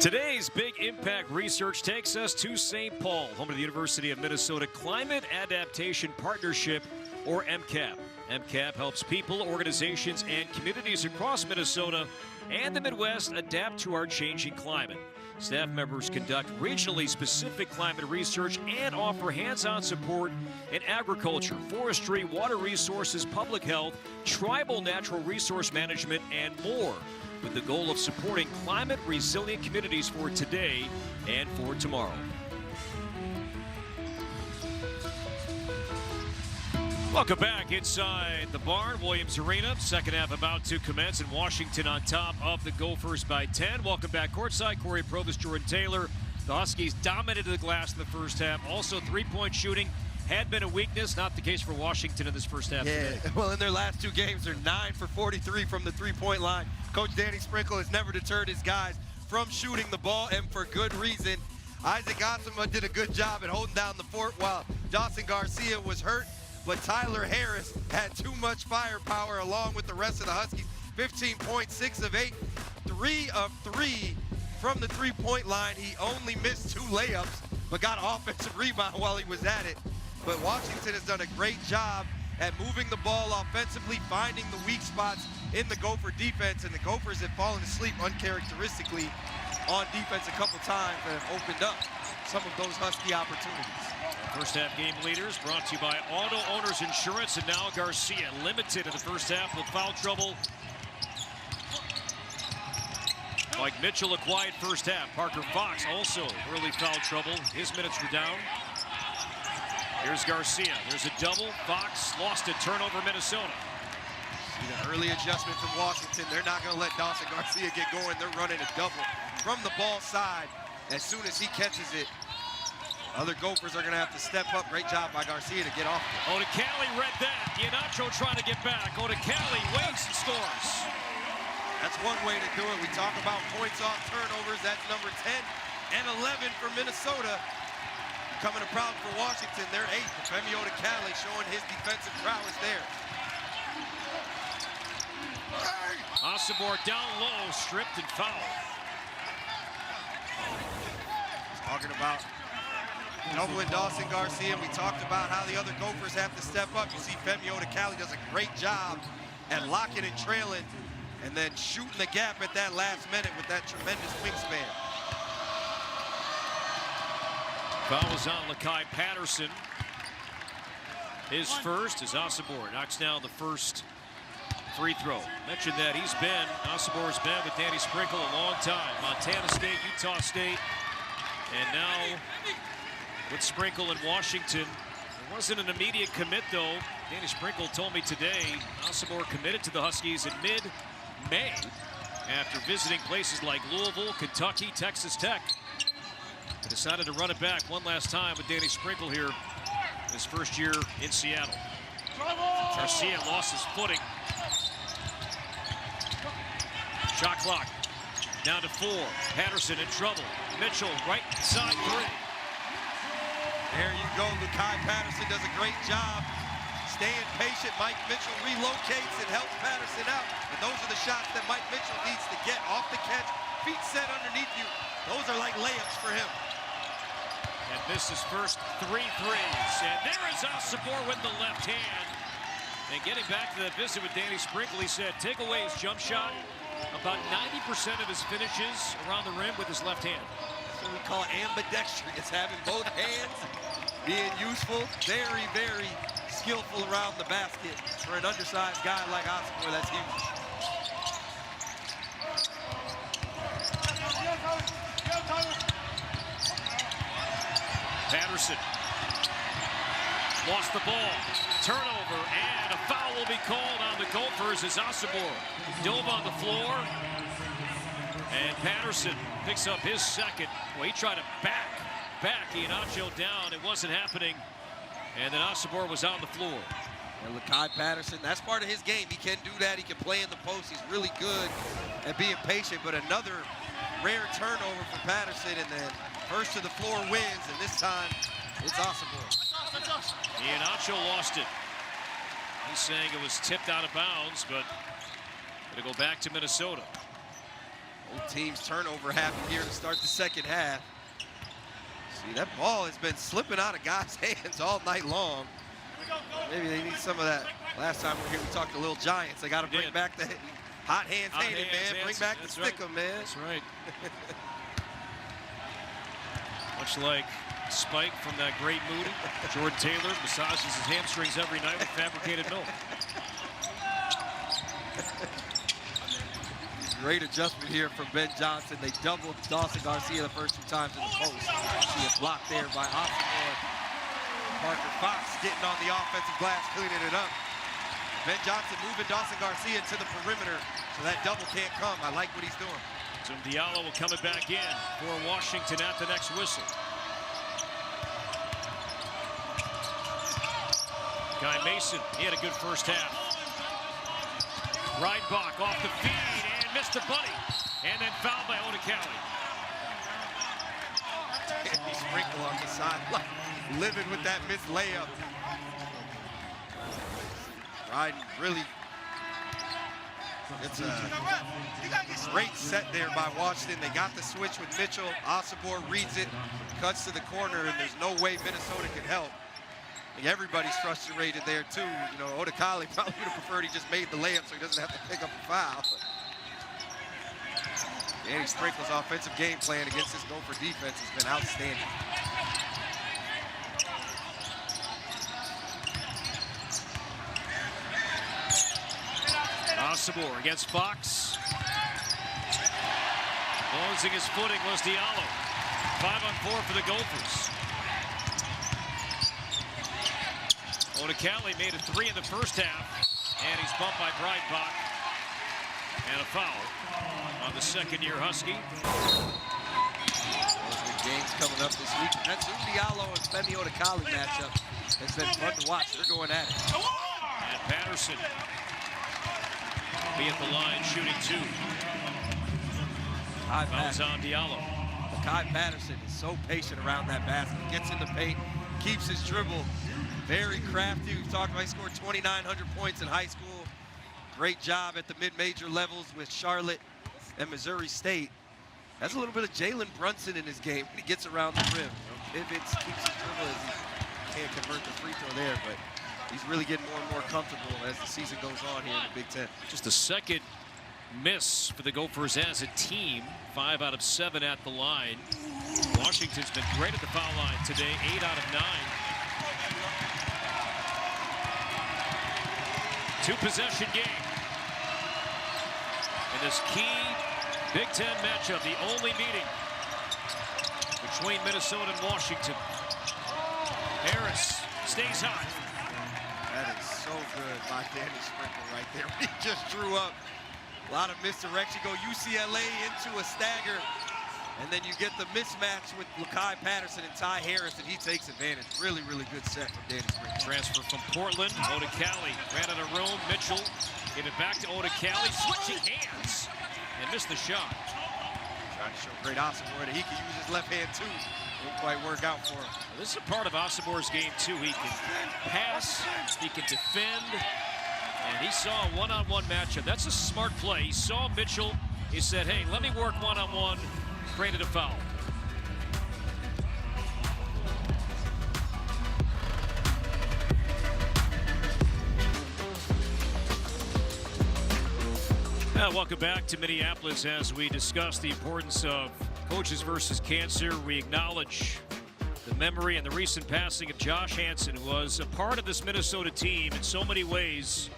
Today's Big Impact Research takes us to St. Paul, home of the University of Minnesota Climate Adaptation Partnership, or MCAP. MCAP helps people, organizations, and communities across Minnesota and the Midwest adapt to our changing climate. Staff members conduct regionally specific climate research and offer hands-on support in agriculture, forestry, water resources, public health, tribal natural resource management, and more, with the goal of supporting climate-resilient communities for today and for tomorrow. Welcome back inside the barn, Williams Arena. Second half about to commence, and Washington on top of the Gophers by 10. Welcome back courtside. Corey Provis, Jordan Taylor. The Huskies dominated the glass in the first half. Also, three-point shooting had been a weakness. Not the case for Washington in this first half. Yeah, today. well, in their last two games, they're 9 for 43 from the three-point line. Coach Danny Sprinkle has never deterred his guys from shooting the ball, and for good reason. Isaac Asima did a good job at holding down the fort while Dawson Garcia was hurt. But Tyler Harris had too much firepower along with the rest of the Huskies. 15 points, 6 of 8, 3 of 3 from the three-point line. He only missed 2 layups, but got an offensive rebound while he was at it. But Washington has done a great job at moving the ball offensively, finding the weak spots in the Gopher defense, and the Gophers have fallen asleep uncharacteristically on defense a couple times and have opened up some of those Husky opportunities. First half game leaders brought to you by Auto Owners Insurance, and now Garcia limited in the first half with foul trouble. Mike Mitchell, a quiet first half. Parker Fox also early foul trouble. His minutes were down. Here's Garcia. There's a double. Fox lost a turnover, Minnesota. See the early adjustment from Washington. They're not going to let Dawson Garcia get going. They're running a double from the ball side. As soon as he catches it, other Gophers are going to have to step up. Great job by Garcia to get off. Odekale read that. Iheanacho trying to get back. Odekale waits and scores. That's one way to do it. We talk about points off turnovers. That's number 10 and 11 for Minnesota. Becoming a problem for Washington. They're 8th. Femi Odekale showing his defensive prowess there. Asibor down low, stripped and fouled. Talking about doubling Dawson Garcia. We talked about how the other Gophers have to step up. You see Femi Odekale does a great job at locking and trailing and then shooting the gap at that last minute with that tremendous wingspan. Foul is on Lakai Patterson. His first as Asibor knocks down the first free throw. Mentioned that Asibor's been with Danny Sprinkle a long time. Montana State, Utah State, and now with Sprinkle in Washington. It wasn't an immediate commit, though. Danny Sprinkle told me today Asibor committed to the Huskies in mid-May after visiting places like Louisville, Kentucky, Texas Tech. He decided to run it back one last time with Danny Sprinkle here his first year in Seattle. Garcia lost his footing. Shot clock down to 4. Patterson in trouble. Mitchell right side 3. There you go. Lakai Patterson does a great job staying patient. Mike Mitchell relocates and helps Patterson out. And those are the shots that Mike Mitchell needs to get off the catch. Feet set underneath you. Those are like layups for him. And missed his first 3 threes. And there is Asibor with the left hand. And getting back to that visit with Danny Sprinkle, he said, take away his jump shot. About 90% of his finishes around the rim with his left hand. That's what we call ambidextrous, having both hands, being useful, very, very skillful around the basket. For an undersized guy like Asibor, that's huge. Patterson lost the ball. Turnover, and a foul will be called on the Gophers as Asibor dove on the floor. And Patterson picks up his second. Well, he tried to back Iheanacho down. It wasn't happening. And then Asibor was on the floor. And Lakai Patterson, that's part of his game. He can do that. He can play in the post. He's really good at being patient. But another rare turnover for Patterson. And then first to the floor wins. And this time, it's Asibor. Iheanacho lost it. He's saying it was tipped out of bounds, but it'll go back to Minnesota. Both teams turnover happened here to start the second half. See, that ball has been slipping out of guys' hands all night long. Maybe they need some of that. Last time we were here, we talked to Little Giants. They got to bring back the hot hands, man. Bring back the stick-em, man. That's right. Much like Spike from that great movie, Jordan Taylor massages his hamstrings every night with fabricated milk. Great adjustment here from Ben Johnson. They doubled Dawson Garcia the first 2 times in the post. See a block there by Asibor. Parker Fox getting on the offensive glass, cleaning it up. Ben Johnson moving Dawson Garcia to the perimeter, so that double can't come. I like what he's doing. So Diallo will come back in for Washington at the next whistle. Guy Mason, he had a good first half. Reinbach off the feed and missed a bunny. And then fouled by Odekali. Andy Sprinkle on the sideline, living with that missed layup. Ryden really, it's a great set there by Washington. They got the switch with Mitchell. Osobor reads it, cuts to the corner, and there's no way Minnesota can help. I think everybody's frustrated there too. You know, Odekali probably would have preferred he just made the layup so he doesn't have to pick up a foul. Andy Sprinkle's offensive game plan against this Gopher defense has been outstanding. Osobor against Fox. Losing his footing was Diallo. 5-on-4 for the Gophers. Odekali made a 3 in the first half, and he's bumped by Breitbach. And a foul on the second-year Husky. Those big games coming up this week. That Diallo and Femi Odekali matchup has been fun to watch. They're going at it. And Patterson be at the line shooting 2. Fouls on Diallo. Kai Patterson is so patient around that basket. Gets in the paint, keeps his dribble. Very crafty. We've talked about he scored 2,900 points in high school. Great job at the mid-major levels with Charlotte and Missouri State. Has a little bit of Jalen Brunson in his game when he gets around the rim. Pivots, keeps his dribble as he can't convert the free throw there, but he's really getting more and more comfortable as the season goes on here in the Big Ten. Just the second miss for the Gophers as a team. 5 out of 7 at the line. Washington's been great at the foul line today. 8 out of 9. 2-possession game. In this key Big Ten matchup, the only meeting between Minnesota and Washington. Harris stays hot. That is so good by Danny Sprinkle right there. He just drew up. A lot of misdirection. Go UCLA into a stagger. And then you get the mismatch with Lakai Patterson and Ty Harris, and he takes advantage. Really, really good set from Danny Sprinkle. Transfer from Portland. Odekali ran out of room. Mitchell gave it back to Odekali. Switching hands and missed the shot. Trying to show great Osobor that he can use his left hand too. Didn't quite work out for him. Well, this is a part of Osobor's game too. He can pass, he can defend, and he saw a one-on-one matchup. That's a smart play. He saw Mitchell. He said, hey, let me work one-on-one. Created a foul. Welcome back to Minneapolis as we discuss the importance of Coaches versus Cancer. We acknowledge the memory and the recent passing of Josh Hansen, who was a part of this Minnesota team in so many ways.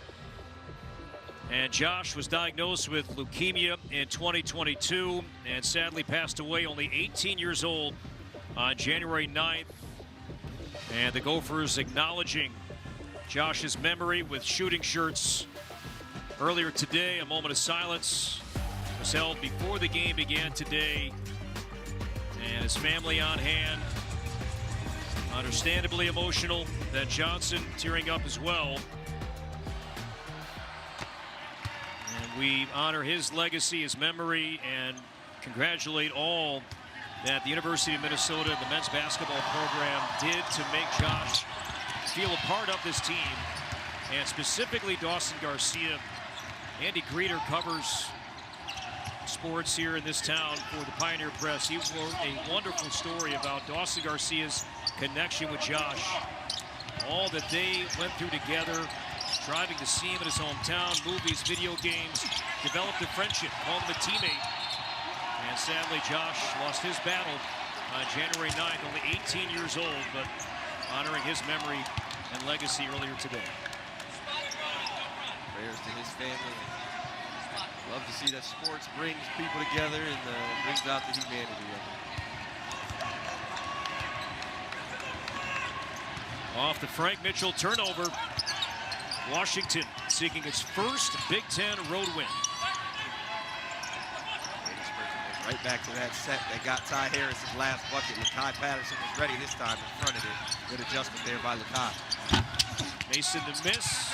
And Josh was diagnosed with leukemia in 2022 and sadly passed away, only 18 years old, on January 9th. And the Gophers acknowledging Josh's memory with shooting shirts. Earlier today, a moment of silence was held before the game began today. And his family on hand, understandably emotional. That Johnson tearing up as well. And we honor his legacy, his memory, and congratulate all that the University of Minnesota, the men's basketball program, did to make Josh feel a part of this team. And specifically Dawson Garcia. Andy Greeter covers sports here in this town for the Pioneer Press. He wrote a wonderful story about Dawson Garcia's connection with Josh. All that they went through together, driving to see him in his hometown, movies, video games, developed a friendship, called him a teammate. And sadly, Josh lost his battle on January 9th, only 18 years old, but honoring his memory and legacy earlier today. Prayers to his family. Love to see that sports brings people together and brings out the humanity of them. Off the Frank Mitchell turnover. Washington seeking its first Big Ten road win. Right back to that set that got Ty Harris's last bucket. Lakai Patterson was ready this time in front of it. Good adjustment there by Lakai. Mason the miss,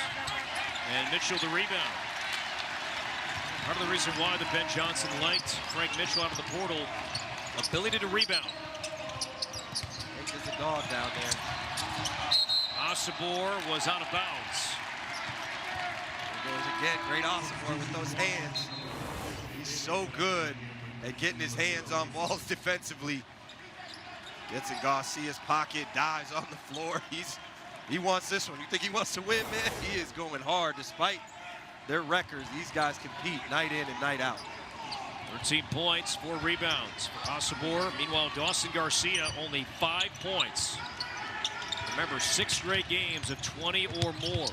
and Mitchell the rebound. Part of the reason why the Ben Johnson liked Frank Mitchell out of the portal, ability to rebound. There's a dog down there. Osobor was out of bounds. There goes again, great Osobor with those hands. He's so good at getting his hands on balls defensively. Gets in Garcia's pocket, dives on the floor. He wants this one. You think he wants to win, man? He is going hard despite their records. These guys compete night in and night out. 13 points, 4 rebounds for Osobor. Meanwhile, Dawson Garcia only 5 points. Remember, 6 straight games of 20 or more.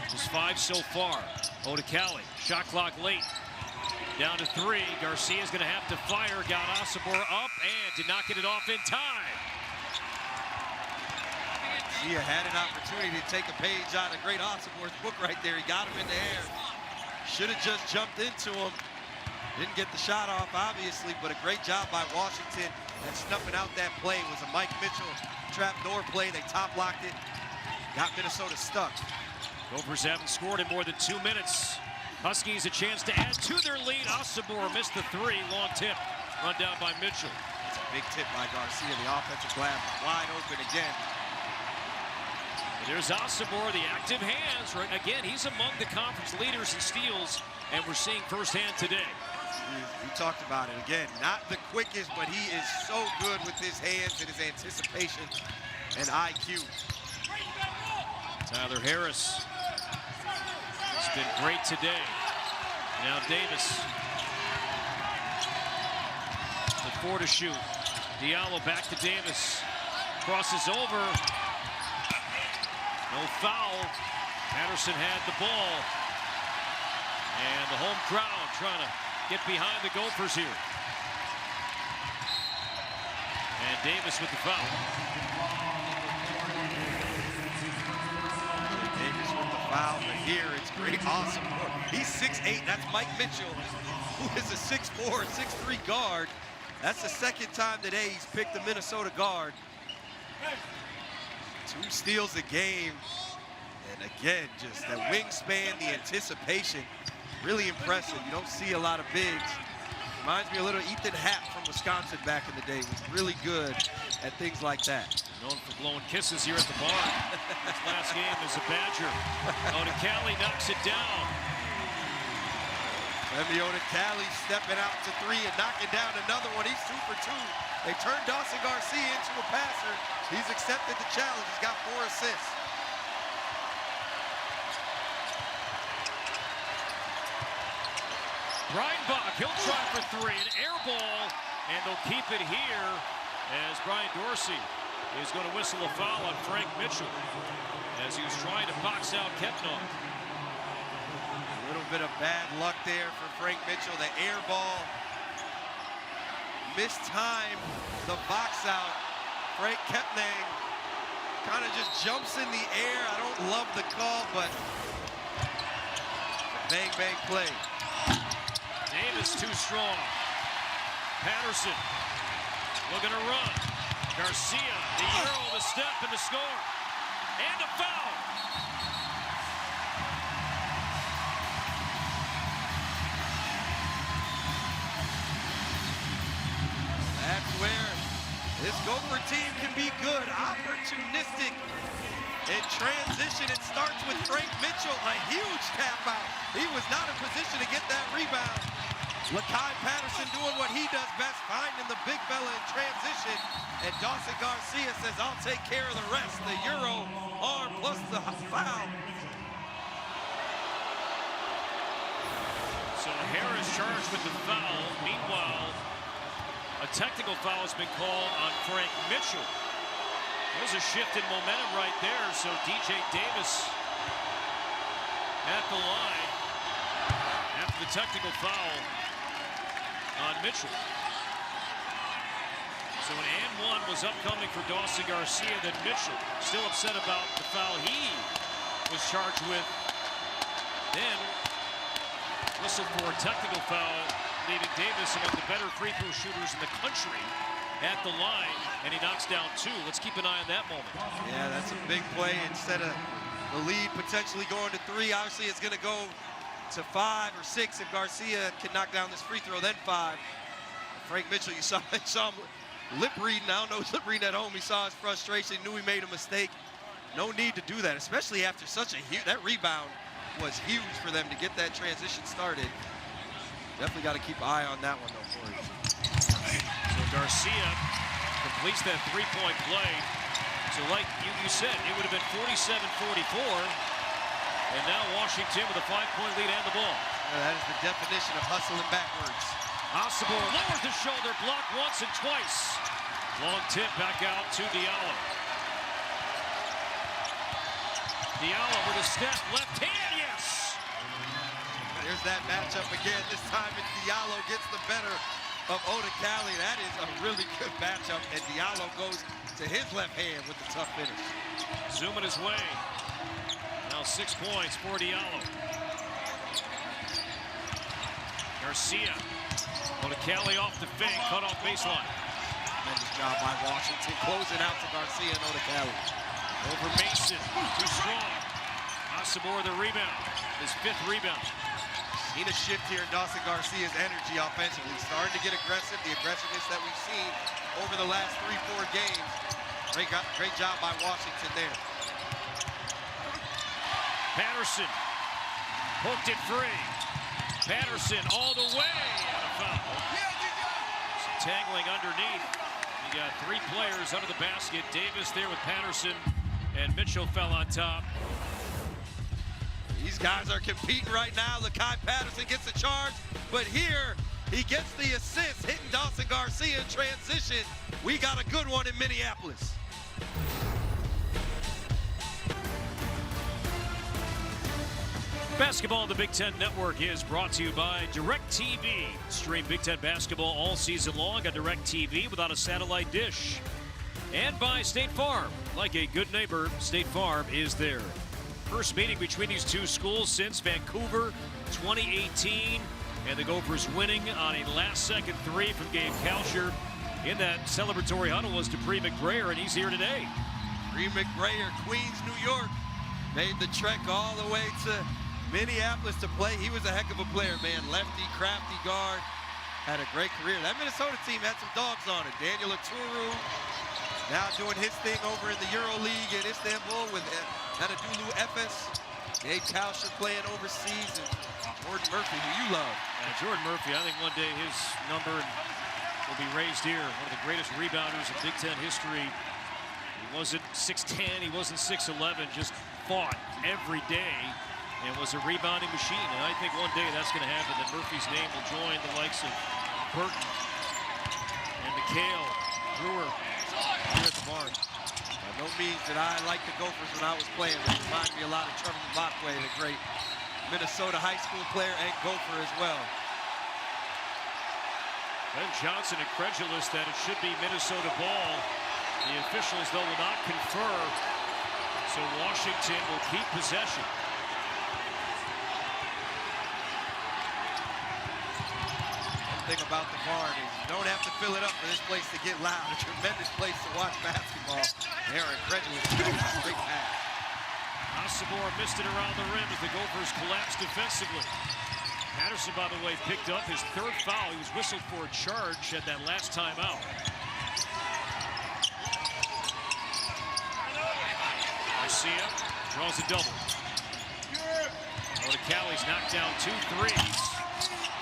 Just 5 so far. Odekale, shot clock late. Down to 3. Garcia's going to have to fire. Got Osobor up and did not get it off in time. Garcia had an opportunity to take a page out of great Osobor's book right there. He got him in the air. Should have just jumped into him. Didn't get the shot off, obviously, but a great job by Washington at snuffing out that play. It was a Mike Mitchell trapdoor play. They top-locked it. Got Minnesota stuck. Gophers haven't scored in more than 2 minutes. Huskies a chance to add to their lead. Osobor missed the 3. Long tip. Run down by Mitchell. It's a big tip by Garcia. The offensive glass wide open again. And there's Osobor, the active hands. Right, again, he's among the conference leaders in steals, and we're seeing firsthand today. We talked about it again. Not the quickest, but he is so good with his hands and his anticipation and IQ. Tyler Harris has been great today. Now Davis. The 4 to shoot. Diallo back to Davis. Crosses over. No foul. Patterson had the ball. And the home crowd trying to get behind the Gophers here. And Davis with the foul. Davis with the foul, but here it's great Osobor. He's 6'8", that's Mike Mitchell, who is a 6'4", 6'3" guard. That's the second time today he's picked the Minnesota guard. 2 steals a game. And again, just the wingspan, the anticipation, really impressive. You don't see a lot of bigs. Reminds me a little Ethan Happ from Wisconsin back in the day. Was really good at things like that. Known for blowing kisses here at the bar. His last game as a Badger. Odekale knocks it down. Femi Odekale stepping out to 3 and knocking down another one. He's 2 for 2. They turned Dawson Garcia into a passer. He's accepted the challenge. He's got 4 assists. Brian Bach, he'll try for 3, an air ball, and they'll keep it here as Brian Dorsey is going to whistle a foul on Frank Mitchell as he was trying to box out Kepnov. A little bit of bad luck there for Frank Mitchell. The air ball mistimed the box out. Frank Kepnang kind of just jumps in the air. I don't love the call, but bang, bang play. Davis too strong. Patterson looking to run. Garcia, the Euro, the step, and the score. And a foul. That's where this Gopher team can be good. Opportunistic in transition. It starts with Frank Mitchell, a huge tap out. He was not in position to get that rebound. Lakai Patterson doing what he does best, finding the big fella in transition. And Dawson Garcia says, I'll take care of the rest. The Euro arm plus the foul. So Harris charged with the foul. Meanwhile, a technical foul has been called on Frank Mitchell. There's a shift in momentum right there. So DJ Davis at the line after the technical foul on Mitchell. So So an and one was upcoming for Dawson Garcia. Then Mitchell, still upset about the foul he was charged with. Then whistle for a technical foul, leaving Davis among the better free throw shooters in the country at the line, and he knocks down 2. Let's keep an eye on that moment. Yeah, that's a big play. Instead of the lead potentially going to 3, obviously it's going to go to 5 or 6 if Garcia can knock down this free throw, then 5. Frank Mitchell, you saw him lip reading. I don't know, lip reading at home. He saw his frustration, knew he made a mistake. No need to do that, especially after such a huge, that rebound was huge for them to get that transition started. Definitely got to keep an eye on that one, though, for you. So Garcia completes that three-point play. So like you said, it would have been 47-44. And now Washington with a 5-point lead and the ball. Yeah, that is the definition of hustling backwards. Osibor lowers the shoulder, blocked once and twice. Long tip back out to Diallo. Diallo with a step, left hand, yes! There's that matchup again. This time it's Diallo gets the better of Odikale. That is a really good matchup, and Diallo goes to his left hand with the tough finish. Zooming his way. Now 6 points for Diallo. Garcia. Odikale off the fake, cut off baseline. Tremendous job by Washington, closing out to Garcia and Odikale. Over Mason, too strong. Osibor the rebound, his 5th rebound. Seen a shift here in Dawson Garcia's energy offensively. Starting to get aggressive, the aggressiveness that we've seen over the last 3-4 games. Great job by Washington there. Patterson hooked it free. Patterson all the way out of foul. Some tangling underneath. You got 3 players under the basket. Davis there with Patterson, and Mitchell fell on top. These guys are competing right now. Lakai Patterson gets the charge, but here he gets the assist, hitting Dawson Garcia in transition. We got a good one in Minneapolis. Basketball on the Big Ten Network is brought to you by DirecTV. Stream Big Ten basketball all season long on DirecTV without a satellite dish. And by State Farm. Like a good neighbor, State Farm is there. First meeting between these two schools since Vancouver 2018. And the Gophers winning on a last-second 3 from Gabe Kalsher. In that celebratory huddle was Dupree McBrayer, and he's here today. Dupree McBrayer, Queens, New York, made the trek all the way to Minneapolis to play. He was a heck of a player, man. Lefty, crafty guard, had a great career. That Minnesota team had some dogs on it. Daniel Aturu, now doing his thing over in the EuroLeague in Istanbul with Anadolu Efes. Gabe Kalsher playing overseas, and Jordan Murphy, who you love. Jordan Murphy, I think one day his number will be raised here. One of the greatest rebounders in Big Ten history. He wasn't 6'10", he wasn't 6'11", just fought every day and was a rebounding machine. And I think one day that's going to happen, that Murphy's name will join the likes of Burton and McHale, Brewer here at the barn. By no means did I like the Gophers when I was playing. It reminded me a lot of Trevor Mbakwe, the great Minnesota high school player and Gopher as well. Ben Johnson incredulous that it should be Minnesota ball. The officials, though, will not confer. So Washington will keep possession. Thing about the barn is you don't have to fill it up for this place to get loud. A tremendous place to watch basketball. They're incredulous. Great pass. Osibor missed it around the rim as the Gophers collapsed defensively. Patterson, by the way, picked up his 3rd foul. He was whistled for a charge at that last timeout. Garcia draws a double. Odikale's knocked down 2 threes.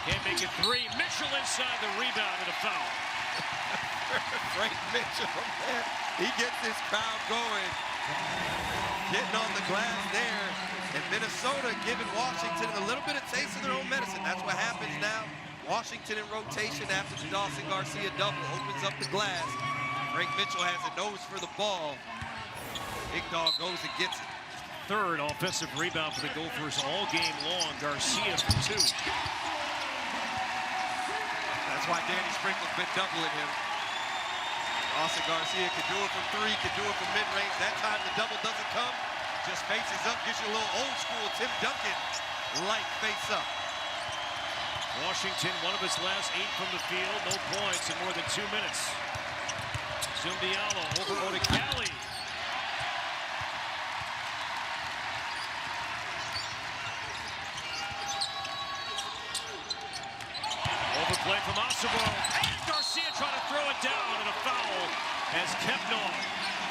Can't make it 3. Mitchell inside the rebound and a foul. Frank Mitchell, man, he gets this crowd going. Getting on the glass there. And Minnesota giving Washington a little bit of taste of their own medicine. That's what happens now. Washington in rotation after the Dawson Garcia double opens up the glass. Frank Mitchell has a nose for the ball. Big dog goes and gets it. 3rd offensive rebound for the Gophers all game long. Garcia for 2. That's why Danny Sprinkle's been doubling him. Dawson Garcia can do it from three, can do it from mid-range. That time the double doesn't come. Just faces up, gives you a little old school Tim Duncan light face up. Washington, one of his last 8 from the field, no points in more than 2 minutes. Zoom Diallo over Odikali. Overplay from Osabo. And Garcia trying to throw it down, and a foul as Kepnall.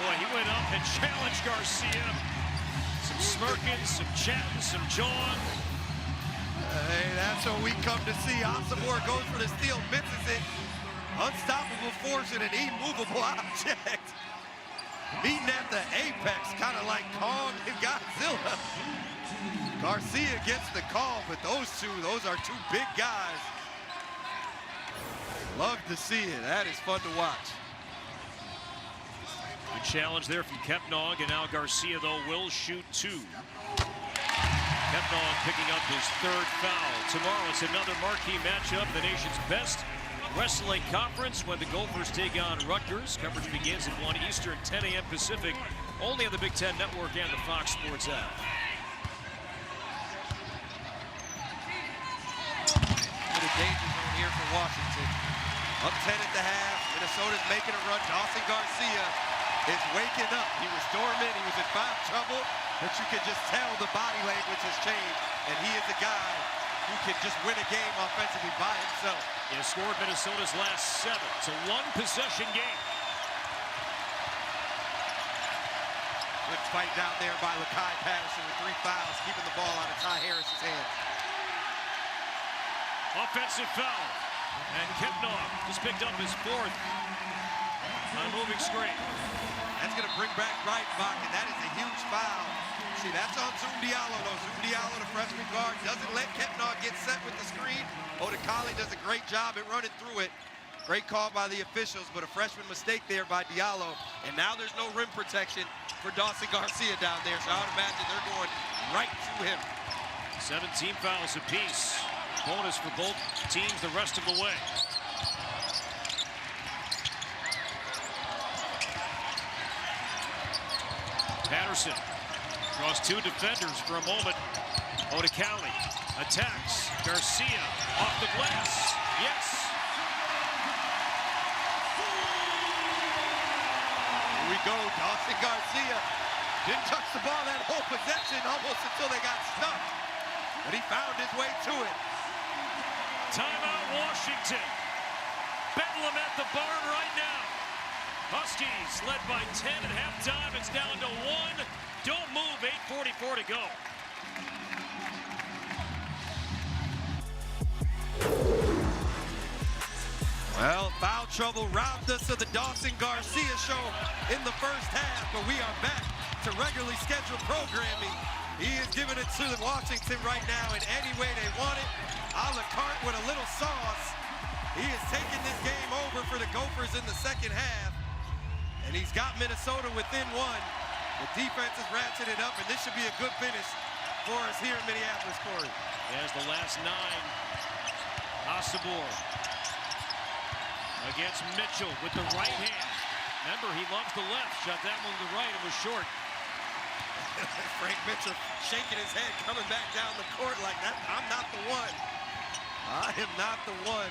Boy, he went up and challenged Garcia. Some smirking, some chatting, some jawing. Hey, that's what we come to see. Osabo goes for the steal, misses it. Unstoppable force and an immovable object. Meeting at the apex, kind of like Kong and Godzilla. Garcia gets the call, but those are two big guys. Love to see it. That is fun to watch. Good challenge there from Kepnog, and now Garcia, though, will shoot 2. Kepnog picking up his 3rd foul. Tomorrow it's another marquee matchup, the nation's best wrestling conference, when the Gophers take on Rutgers. Coverage begins at 1 Eastern, 10 a.m. Pacific, only on the Big Ten Network and the Fox Sports app. To the danger zone here for Washington. Up 10 at the half. Minnesota's making a run. Dawson Garcia is waking up. He was dormant. He was in foul trouble. But you can just tell the body language has changed. And he is a guy who can just win a game offensively by himself. He has scored Minnesota's last 7. It's a 1-possession game. Good fight down there by Lakai Patterson with 3 fouls, keeping the ball out of Ty Harris's hands. Offensive foul. And Kepnog just picked up his 4th on a moving screen. That's going to bring back Breitenbach, and that is a huge foul. See, that's on Zoom Diallo, though. Zoom Diallo, the freshman guard, doesn't let Kepnog get set with the screen. Odikali does a great job at running through it. Great call by the officials, but a freshman mistake there by Diallo. And now there's no rim protection for Dawson Garcia down there, so I would imagine they're going right to him. 17 fouls apiece. Bonus for both teams the rest of the way. Patterson draws 2 defenders for a moment. Odikali attacks. Garcia off the glass. Yes. Here we go. Dawson Garcia didn't touch the ball that whole possession almost until they got stuck. But he found his way to it. Timeout, Washington. Bedlam at the barn right now. Huskies led by 10 at halftime. It's down to 1. Don't move, 8:44 to go. Well, foul trouble robbed us of the Dawson Garcia show in the first half, but we are back to regularly scheduled programming. He is giving it to Washington right now in any way they want it. A la carte with a little sauce. He is taking this game over for the Gophers in the second half. And he's got Minnesota within 1. The defense is ratcheted up, and this should be a good finish for us here in Minneapolis, Corey. There's the last 9. Osabo against Mitchell with the right hand. Remember, he loves the left. Shot that one to the right and was short. Frank Mitchell shaking his head, coming back down the court like that. I'm not the one. I am not the one.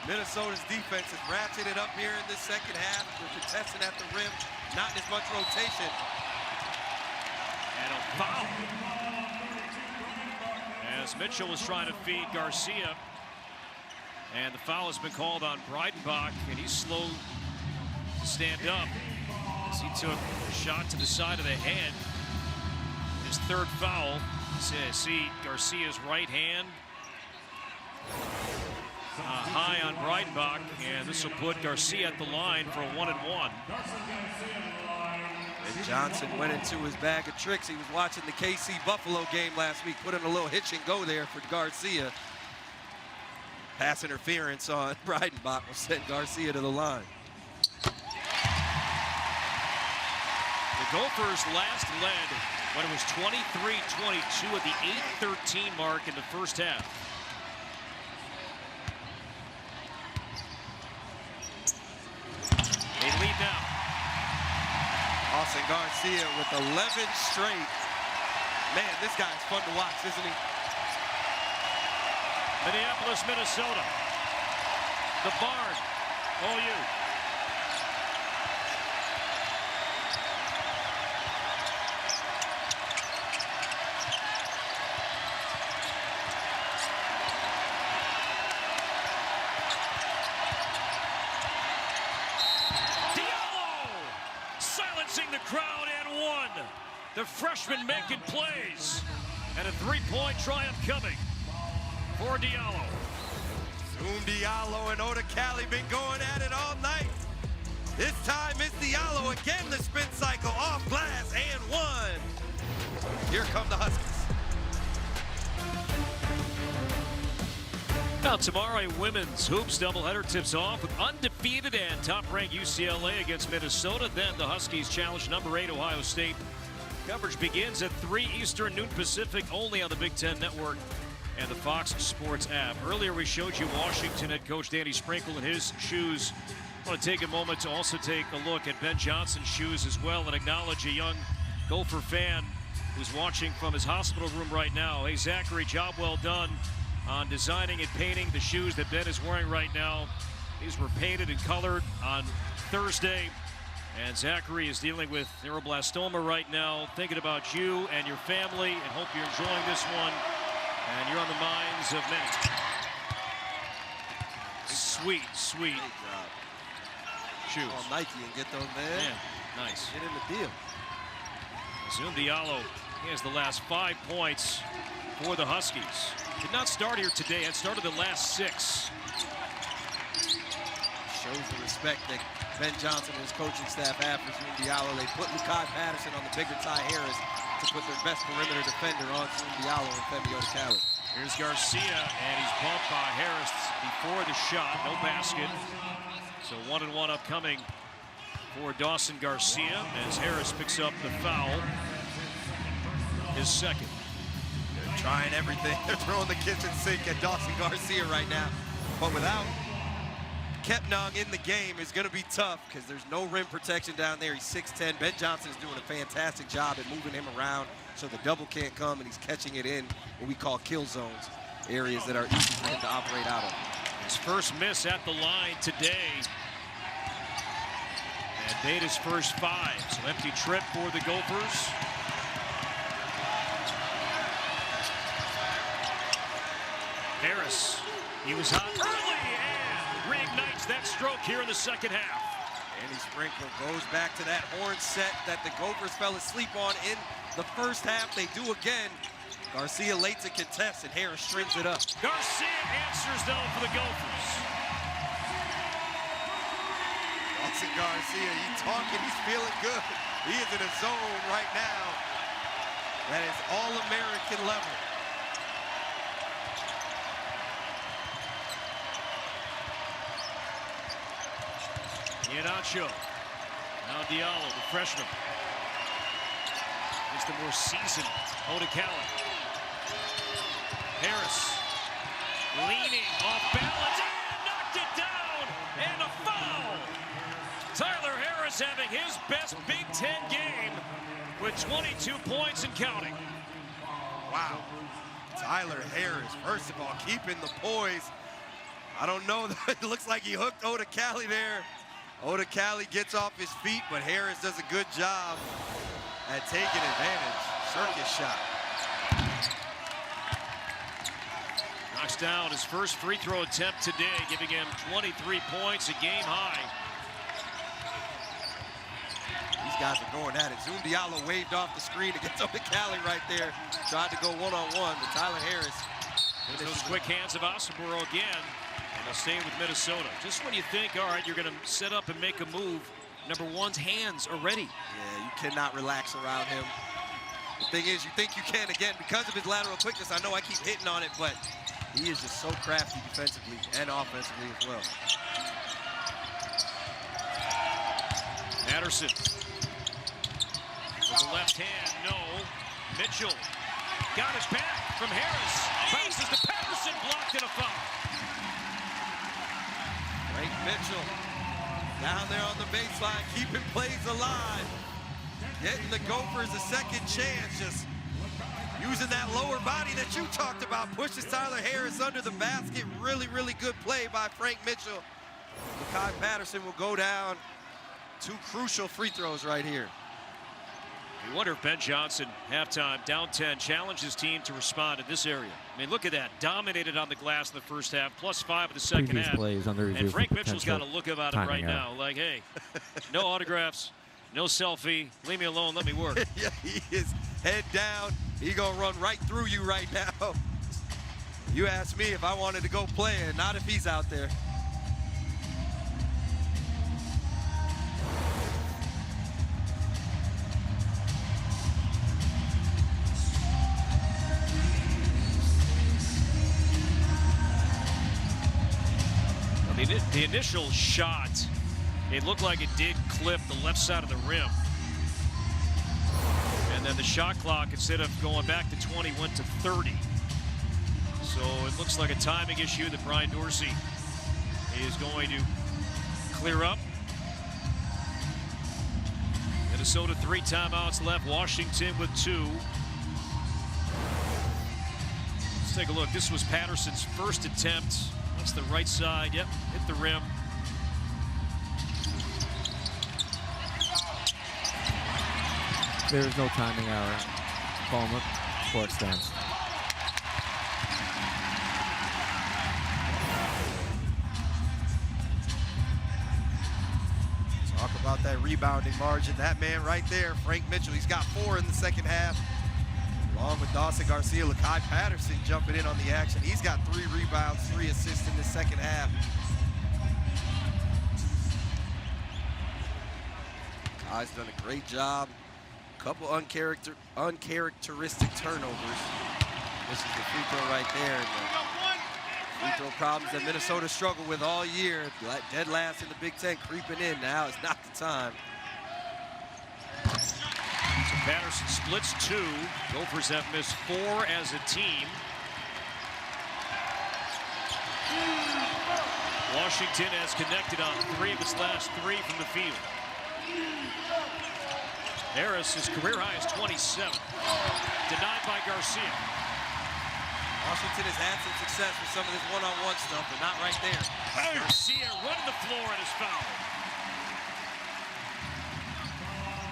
Minnesota's defense is ratcheted up here in this second half. They're contesting at the rim, not as much rotation. And a foul. As Mitchell was trying to feed Garcia. And the foul has been called on Breitenbach, and he's slow to stand up as he took a shot to the side of the head. His 3rd foul. See Garcia's right hand high on Breitenbach, and this will put Garcia at the line for a 1-and-1. And Johnson went into his bag of tricks. He was watching the KC Buffalo game last week, put in a little hitch and go there for Garcia. Pass interference on Breitenbach will send Garcia to the line. The Gophers last led when it was 23-22 at the 8:13 mark in the first half. They lead now. Dawson Garcia with 11 straight. Man, this guy is fun to watch, isn't he? Minneapolis, Minnesota. The Barn, OU. The crowd and one. The freshman making plays. And a three-point triumph coming for Diallo. Zoom Diallo and Oda Cali been going at it all night. This time it's Diallo again, the spin cycle off glass and one. Here come the Huskies. Now tomorrow, a women's hoops doubleheader tips off with undefeated and top-ranked UCLA against Minnesota. Then the Huskies challenge number 8 Ohio State. Coverage begins at 3 Eastern, noon Pacific, only on the Big Ten Network and the Fox Sports app. Earlier we showed you Washington head coach Danny Sprinkle in his shoes. I want to take a moment to also take a look at Ben Johnson's shoes as well and acknowledge a young Gopher fan who's watching from his hospital room right now. Hey, Zachary, job well done on designing and painting the shoes that Ben is wearing right now. These were painted and colored on Thursday. And Zachary is dealing with neuroblastoma right now, thinking about you and your family, and hope you're enjoying this one. And you're on the minds of many. Sweet, sweet shoes. On Nike and get those, man. Yeah, nice. Get in the deal. Zoom Diallo, he has the last 5 points for the Huskies. Did not start here today, had started the last 6. Shows the respect that Ben Johnson and his coaching staff have for Zoom Diallo. They put Lukai Patterson on the bigger Ty Harris to put their best perimeter defender on Zoom Diallo and Femi Odukale. Here's Garcia, and he's bumped by Harris before the shot. No basket. So 1-1 upcoming for Dawson Garcia as Harris picks up the foul. His second. They're trying everything. They're throwing the kitchen sink at Dawson Garcia right now. But without Kepnang in the game is going to be tough because there's no rim protection down there. He's 6'10". Ben Johnson is doing a fantastic job at moving him around so the double can't come, and he's catching it in what we call kill zones, areas that are easy for him to operate out of. His first miss at the line today. And made his first 5. So empty trip for the Gophers. Harris, he was hot early and reignites that stroke here in the second half. Danny Sprinkle goes back to that horn set that the Gophers fell asleep on in the first half. They do again. Garcia late to contest, and Harris strings it up. Garcia answers though for the Gophers. Dawson Garcia, he's talking, he's feeling good. He is in a zone right now that is all-American level. Iheanacho. Now Diallo, the freshman. It's the more seasoned Odukale. Harris leaning off balance and knocked it down, and a foul. Tyler Harris having his best Big Ten game with 22 points and counting. Wow. Tyler Harris, first of all, keeping the poise. I don't know, it looks like he hooked Odukale there. Odukale gets off his feet, but Harris does a good job at taking advantage. Circus shot. Knocks down his first free throw attempt today, giving him 23 points, a game high. These guys are going at it. Zoom Diallo waved off the screen against Odukale right there. Tried to go one-on-one, but Tyler Harris. There's those quick hands of Asaburo again. And they'll stay with Minnesota. Just when you think, all right, you're going to set up and make a move, number 1's hands are ready. Yeah, you cannot relax around him. The thing is, you think you can, again, because of his lateral quickness. I know I keep hitting on it, but he is just so crafty defensively and offensively as well. Patterson. With the left hand, no. Mitchell got it back from Harris. Bounces to Patterson, blocked and a foul. Frank Mitchell down there on the baseline, keeping plays alive. Getting the Gophers a second chance, just using that lower body that you talked about. Pushes Tyler Harris under the basket. Really, really good play by Frank Mitchell. Lakai Patterson will go down. 2 crucial free throws right here. You wonder if Ben Johnson, halftime, down 10, challenged his team to respond in this area. I mean, look at that. Dominated on the glass in the first half, +5 in the second Previous half. plays under and Frank Mitchell's got a look about him right now. Like, hey, no autographs, no selfie. Leave me alone. Let me work. Yeah, he is head down. He gonna run right through you right now. You asked me if I wanted to go play, and not if he's out there. The initial shot, it looked like it did clip the left side of the rim. And then the shot clock, instead of going back to 20, went to 30. So it looks like a timing issue that Brian Dorsey is going to clear up. Minnesota 3 timeouts left, Washington with 2. Let's take a look. This was Patterson's first attempt. That's the right side. Yep, hit the rim. There is no timing error. Call him up before it stands. Talk about that rebounding margin. That man right there, Frank Mitchell, he's got 4 in the second half. Along with Dawson Garcia, Lakai Patterson jumping in on the action. He's got 3 rebounds, 3 assists in the second half. Kai's done a great job. Couple uncharacteristic turnovers. This is the free throw right there. And the free throw problems that Minnesota struggled with all year. Dead last in the Big Ten, creeping in. Now is not the time. So Patterson splits 2. Gophers have missed 4 as a team. Washington has connected on 3 of its last 3 from the field. Harris, his career high is 27. Denied by Garcia. Washington has had some success with some of this one-on-one stuff, but not right there. Garcia running the floor and is fouled.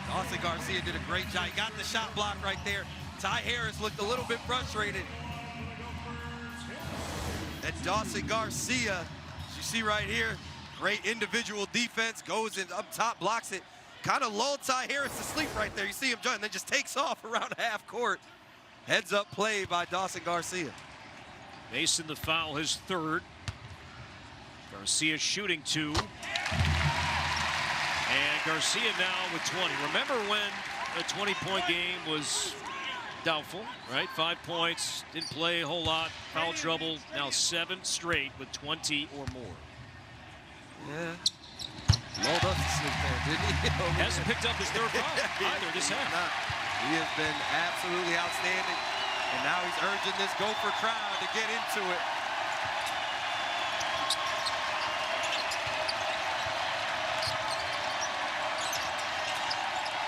Dawson Garcia did a great job. He got the shot block right there. Ty Harris looked a little bit frustrated. And Dawson Garcia, as you see right here, great individual defense, goes in up top, blocks it. Kind of lulled Ty Harris to sleep right there. You see him jump and then just takes off around half court. Heads up play by Dawson Garcia. Mason the foul, his 3rd. Garcia shooting 2. And Garcia now with 20. Remember when a 20-point game was doubtful, right? 5 points, didn't play a whole lot, foul trouble. Now 7 straight with 20 or more. Yeah. Lulled us to sleep there, didn't he? Hasn't picked up his 3rd foul either this half. He has been absolutely outstanding. And now he's urging this Gopher crowd to get into it.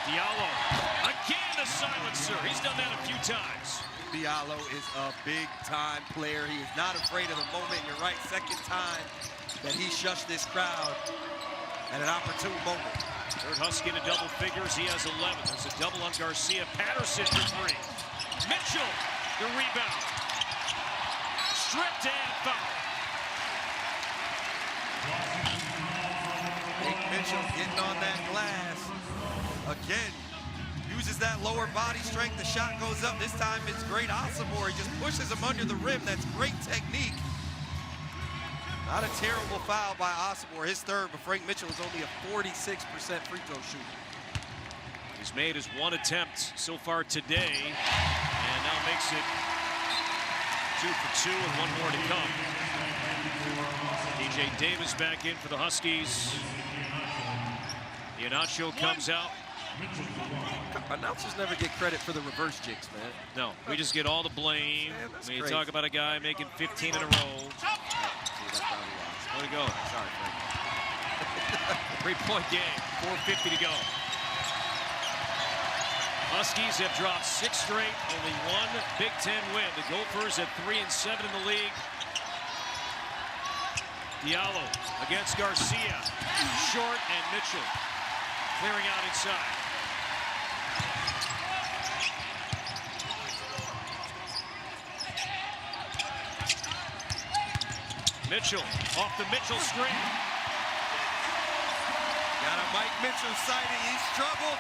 Diallo, again a silencer. He's done that a few times. Diallo is a big-time player. He is not afraid of the moment. You're right, second time that he shushed this crowd at an opportune moment. Third Husky to double figures. He has 11. There's a double on Garcia. Patterson for 3. Mitchell, the rebound. Stripped and foul. Nick Mitchell getting on that glass. Again, uses that lower body strength. The shot goes up. This time it's great Asamoah. He just pushes him under the rim. That's great technique. Not a terrible foul by Asamoah, his 3rd, but Frank Mitchell is only a 46% free throw shooter. He's made his 1 attempt so far today, and now makes it 2 for 2 and 1 more to come. DJ Davis back in for the Huskies. Iheanacho comes out. Announcers never get credit for the reverse jinx, man. No, we just get all the blame. Man, when you crazy. talk about a guy making 15 in a row. Way to go. Sorry, Frank. 3-point game, 4:50 to go. Huskies have dropped 6 straight, only one Big Ten win. The Gophers at 3-7 in the league. Diallo against Garcia. Short and Mitchell clearing out inside. Mitchell off the Mitchell screen. Got a Mike Mitchell sighting. He struggled.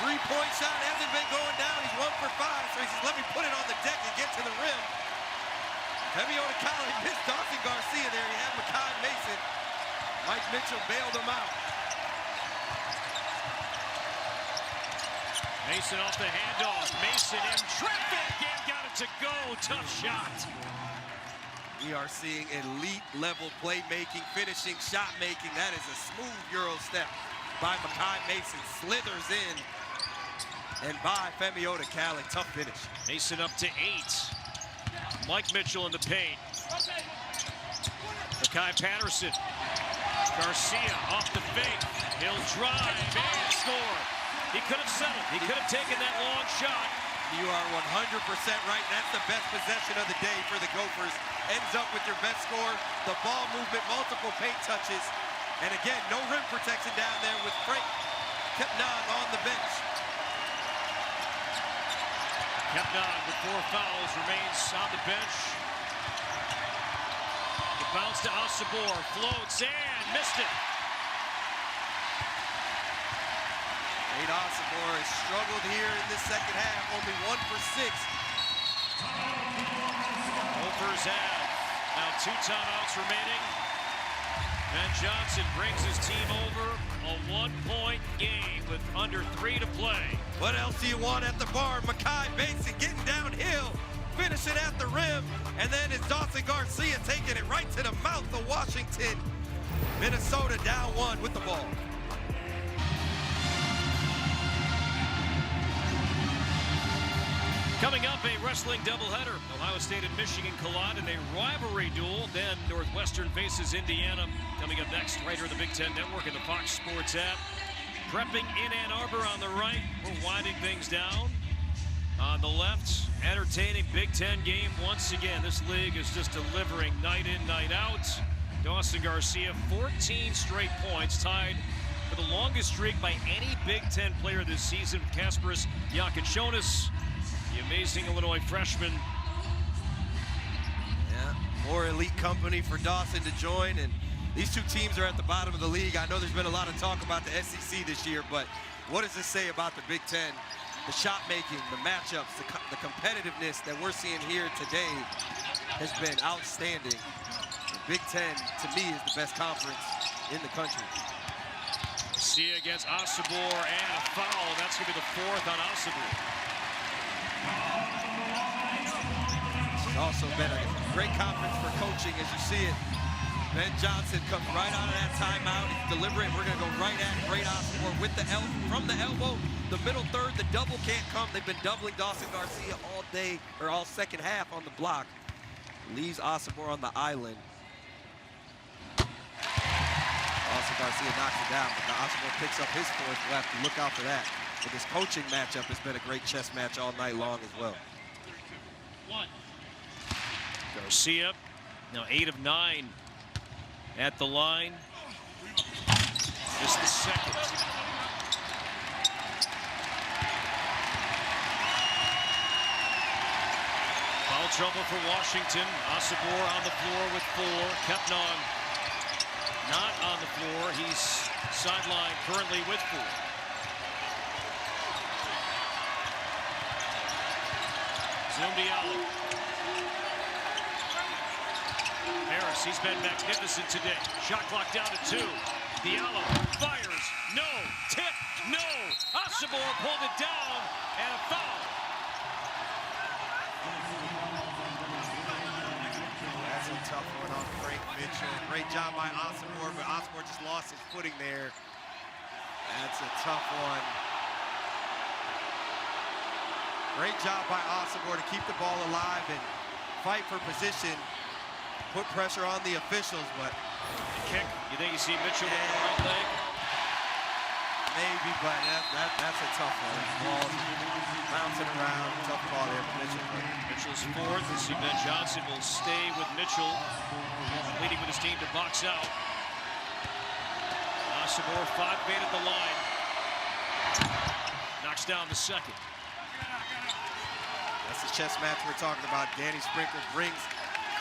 Three-point shot hasn't been going down. He's 1 for 5, so he says, let me put it on the deck and get to the rim. Femiota College missed Dawson Garcia there. He had Makai Mason. Mike Mitchell bailed him out. Mason off the handoff. Mason in traffic and got it to go. Tough shot. We are seeing elite-level playmaking, finishing, shot-making. That is a smooth Euro step by Makai Mason. Slithers in. And by Femiota Cali. Tough finish. Mason up to 8. Mike Mitchell in the paint. Makai Patterson. Garcia off the fake. He'll drive and score. He could have settled. He could have taken that long shot. You are 100% right. That's the best possession of the day for the Gophers. Ends up with your best score. The ball movement, multiple paint touches. And again, no rim protection down there with Frank Kepnon on the bench. Kepnon with 4 fouls remains on the bench. The bounce to Asabor, floats and missed it. Nate Asabor has struggled here in this second half, only 1 for 6. Gophers have now 2 timeouts remaining. Ben Johnson brings his team over a 1-point game with under 3 to play. What else do you want at the bar? Makai Mason getting downhill, finishing at the rim, and then it's Dawson Garcia taking it right to the mouth of Washington. Minnesota down 1 with the ball. Coming up, a wrestling doubleheader. Ohio State and Michigan collide in a rivalry duel. Then Northwestern faces Indiana. Coming up next, right here on the Big Ten Network and the Fox Sports app. Prepping in Ann Arbor on the right. We're winding things down. On the left, entertaining Big Ten game once again. This league is just delivering night in, night out. Dawson Garcia, 14 straight points, tied for the longest streak by any Big Ten player this season. Kasparas Yakichonis, the amazing Illinois freshman. Yeah, more elite company for Dawson to join, and these 2 teams are at the bottom of the league. I know there's been a lot of talk about the SEC this year, but what does this say about the Big Ten? The shot making, the matchups, the competitiveness that we're seeing here today has been outstanding. The Big Ten, to me, is the best conference in the country. Garcia against Asabor and a foul. That's going to be the 4th on Asabor. It's also been a great conference for coaching as you see it. Ben Johnson comes right out of that timeout. He's deliberate. We're going to go right at Great Asabor with the from the elbow. The middle third, the double can't come. They've been doubling Dawson Garcia all day, or all second half on the block. Leaves Asabor on the island. Dawson Garcia knocks it down, but Asabor picks up his 4th. We'll have to look out for that. But this coaching matchup has been a great chess match all night long as well. Garcia, now 8 of 9 at the line. Just the 2nd. Foul trouble for Washington. Asabor on the floor with 4. Kepnon not on the floor. He's sidelined currently with 4. Zoom Diallo. Harris, he's been magnificent today. Shot clock down to 2. Diallo fires. No. Tip. No. Asabor pulled it down. And a foul. That's a tough one on Frank Mitchell. Great job by Asabor, but Asabor just lost his footing there. That's a tough one. Great job by Asabor to keep the ball alive and fight for position. Put pressure on the officials, but the kick. You think you see Mitchell with the right leg? maybe, but that's a tough one. Ball bouncing around, tough call there for Mitchell. Mitchell's fourth. You see Ben Johnson will stay with Mitchell, leading with his team to box out. Osobor 5-bait at the line. Knocks down the second. That's the chess match we're talking about. Danny Sprinkle brings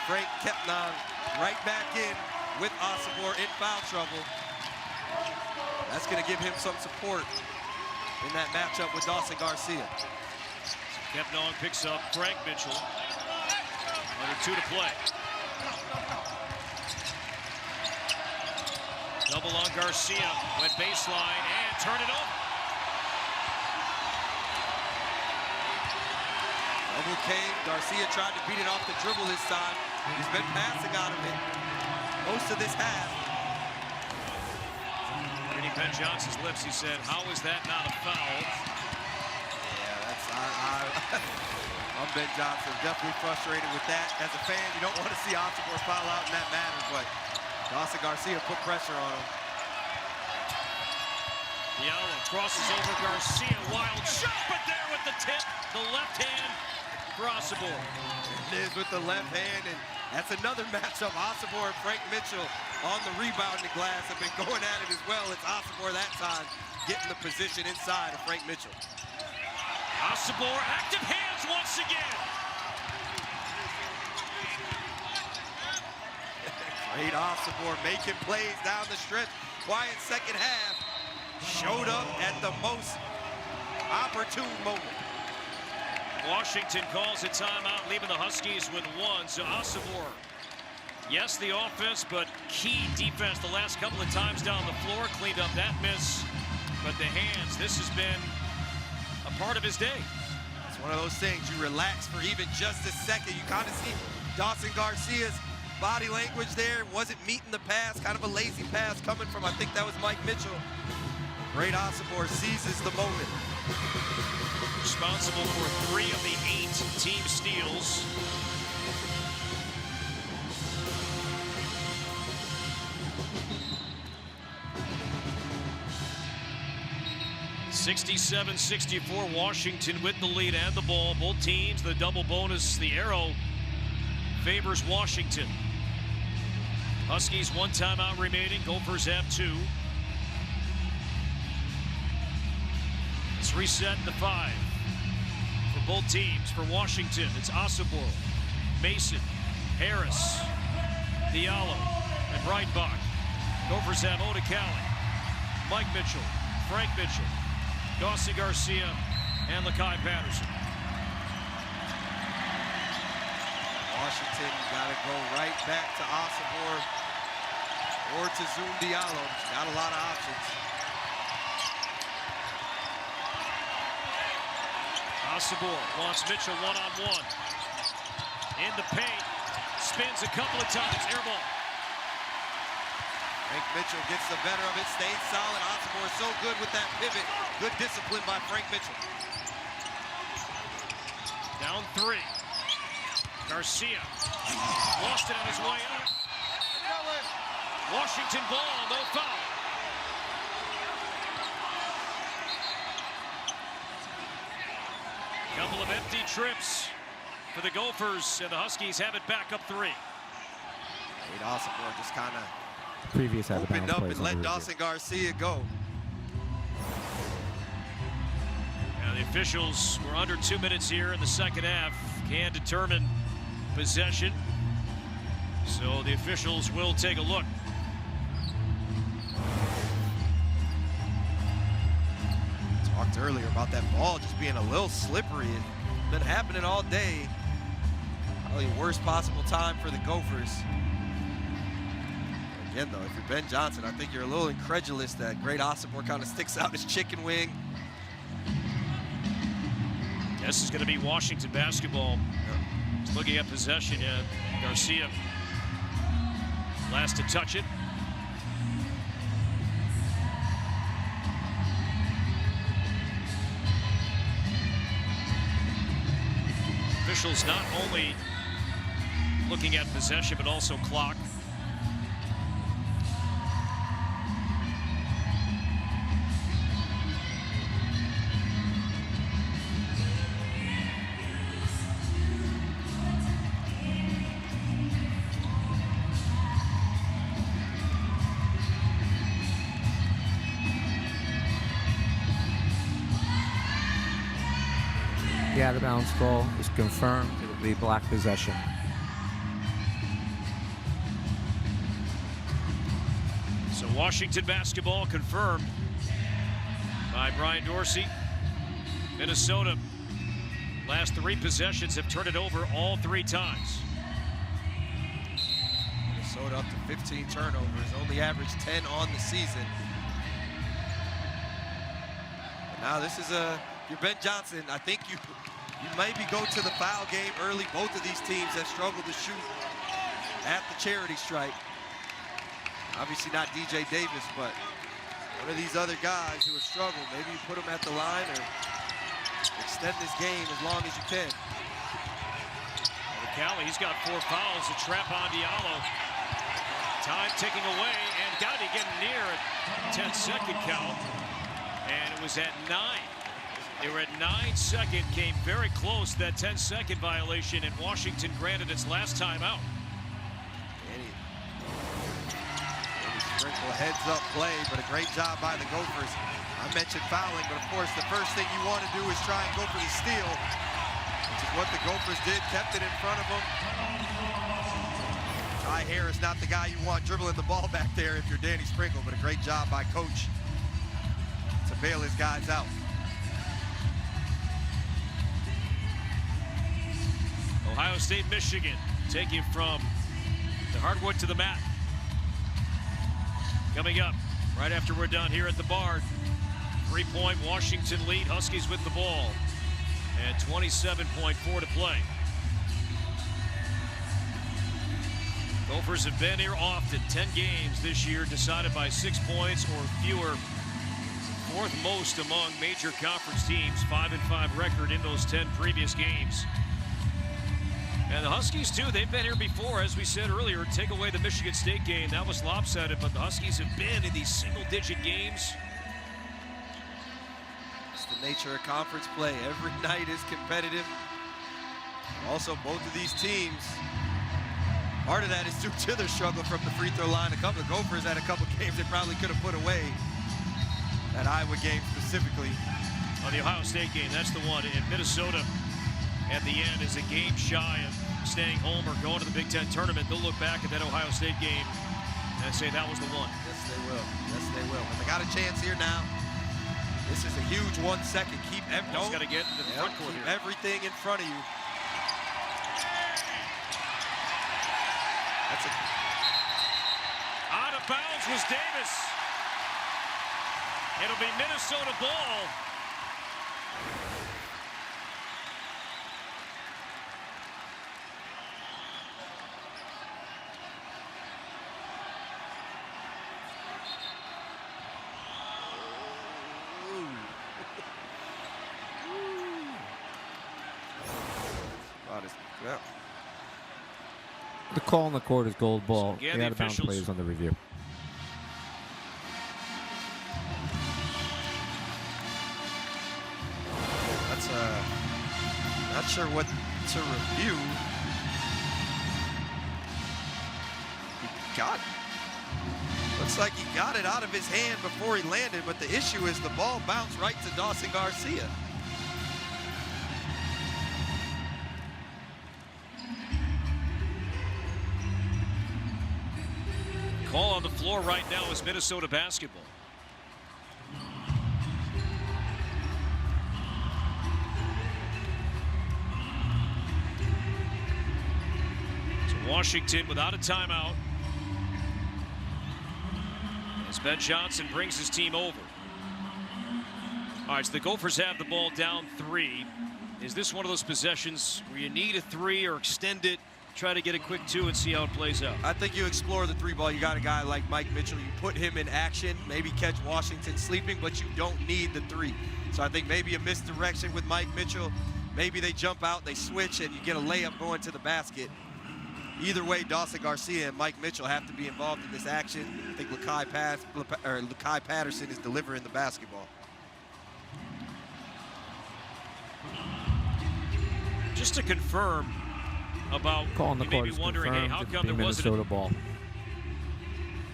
Frank Kepnang right back in with Osobor in foul trouble. That's going to give him some support in that matchup with Dawson Garcia. Kepnang picks up Frank Mitchell. Under 2 to play. Double on Garcia. Went baseline and turn it over. Double came. Garcia tried to beat it off the dribble this time. He's been passing out of it most of this half. Reading Ben Johnson's lips, he said, "How is that not a foul?" Yeah, that's I'm Ben Johnson. Definitely frustrated with that. As a fan, you don't want to see Osobor foul out in that manner, but Dawson Garcia put pressure on him. Diallo crosses over Garcia. Wild shot, but there with the tip. The left hand for Osobor. It is with the left hand, and that's another matchup. Osobor and Frank Mitchell on the rebounding glass have been going at it as well. It's Osobor that time getting the position inside of Frank Mitchell. Osobor, active hands once again. Great Osobor making plays down the stretch. Quiet second half. Showed up at the most opportune moment. Washington calls a timeout, leaving the Huskies with 1. So Osobor, yes, the offense, but key defense the last couple of times down the floor. Cleaned up that miss, but the hands, this has been a part of his day. It's one of those things, you relax for even just a second. You kind of see Dawson Garcia's body language there. Wasn't meeting the pass, kind of a lazy pass coming from, I think that was Mike Mitchell. Great Osobor seizes the moment. Responsible for 3 of the 8 team steals. (67-64) Washington with the lead and the ball. Both teams, the double bonus, the arrow favors Washington. Huskies 1 timeout remaining. Gophers have 2. It's reset to 5 for both teams. For Washington, it's Osobor, Mason, Harris, Diallo, and Breitbach. Gophers have Odekale, Mike Mitchell, Frank Mitchell, Dawson Garcia, and Lakai Patterson. Washington got to go right back to Osobor or to Zoom Diallo. Got a lot of options. Osobor wants Mitchell one-on-one. In the paint, spins a couple of times, air ball. Frank Mitchell gets the better of it, stays solid. Osobor so good with that pivot. Good discipline by Frank Mitchell. Down 3. Garcia lost it on his way up. Washington ball, no foul. Couple of empty trips for the Gophers, and the Huskies have it back up 3. Great Osobor just kind of opened up and let Dawson Garcia go. Now the officials were under 2 minutes here in the second half. Can determine possession. So the officials will take a look. Talked earlier about that ball just being a little slippery. It's been happening all day. Probably worst possible time for the Gophers. Again, though, if you're Ben Johnson, I think you're a little incredulous that Great Osobor kind of sticks out his chicken wing. This is going to be Washington basketball. Just looking at possession, Garcia last to touch it. Officials not only looking at possession, but also clock. The out-of-bounds call is confirmed. It will be black possession. So Washington basketball confirmed by Brian Dorsey. Minnesota, last 3 possessions, have turned it over all 3 times. Minnesota up to 15 turnovers, only averaged 10 on the season. And now this is you're Ben Johnson. I think you maybe go to the foul game early. Both of these teams have struggled to shoot at the charity stripe. Obviously not DJ Davis, but one of these other guys who have struggled. Maybe you put them at the line or extend this game as long as you can. Cali, he's got 4 fouls. A trap on Diallo. Time ticking away, and got to be getting near a 10-second count. And it was at 9. They were at 9-second, came very close to that 10-second violation, and Washington granted its last time out. Danny Sprinkle heads-up play, but a great job by the Gophers. I mentioned fouling, but of course the first thing you want to do is try and go for the steal, which is what the Gophers did, kept it in front of them. Ty Harris, not the guy you want dribbling the ball back there if you're Danny Sprinkle, but a great job by Coach to bail his guys out. Ohio State, Michigan, taking from the hardwood to the mat. Coming up right after we're done here at the Bard. 3-point Washington lead, Huskies with the ball. And 27.4 to play. Gophers have been here often. 10 games this year decided by 6 points or fewer. 4th most among major conference teams. 5-5 record in those 10 previous games. And the Huskies, too, they've been here before. As we said earlier, take away the Michigan State game. That was lopsided, but the Huskies have been in these single-digit games. It's the nature of conference play. Every night is competitive. Also, both of these teams, part of that is due to their struggle from the free throw line. A couple of Gophers had a couple games they probably could have put away. That Iowa game specifically. On the Ohio State game, that's the one. In Minnesota, at the end, is a game shy of staying home or going to the Big Ten tournament. They'll look back at that Ohio State game and say that was the one. Yes, they will. Yes, they will. And they got a chance here now. This is a huge 1 second. Keep got to get into the front court keep here. Everything in front of you. That's a out of bounds was Davis. It'll be Minnesota ball. Yeah. The call on the court is gold ball. So again, the out-of-bounds officials, play is on the review. That's not sure what to review. He got it. Looks like he got it out of his hand before he landed, but the issue is the ball bounced right to Dawson Garcia. Call on the floor right now is Minnesota basketball. So Washington without a timeout. As Ben Johnson brings his team over. All right, so the Gophers have the ball down 3. Is this one of those possessions where you need a 3 or extend it? Try to get a quick 2 and see how it plays out. I think you explore the 3 ball. You got a guy like Mike Mitchell. You put him in action, maybe catch Washington sleeping, but you don't need the 3. So I think maybe a misdirection with Mike Mitchell. Maybe they jump out, they switch, and you get a layup going to the basket. Either way, Dawson Garcia and Mike Mitchell have to be involved in this action. I think Lakai Patterson is delivering the basketball. Just to confirm about, Call on the you may court be is wondering, hey, how come there wasn't Minnesota ball?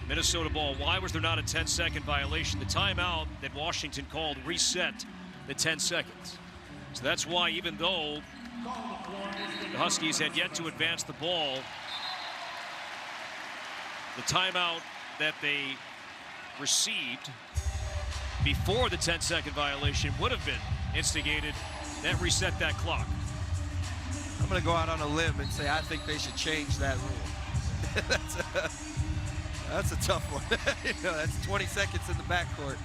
Minnesota ball? Why was there not a 10-second violation? The timeout that Washington called reset the 10 seconds. So that's why, even though the Huskies had yet to advance the ball, the timeout that they received before the 10-second violation would have been instigated. That reset that clock. I'm going to go out on a limb and say I think they should change that rule. That's a tough one. You know, that's 20 seconds in the backcourt.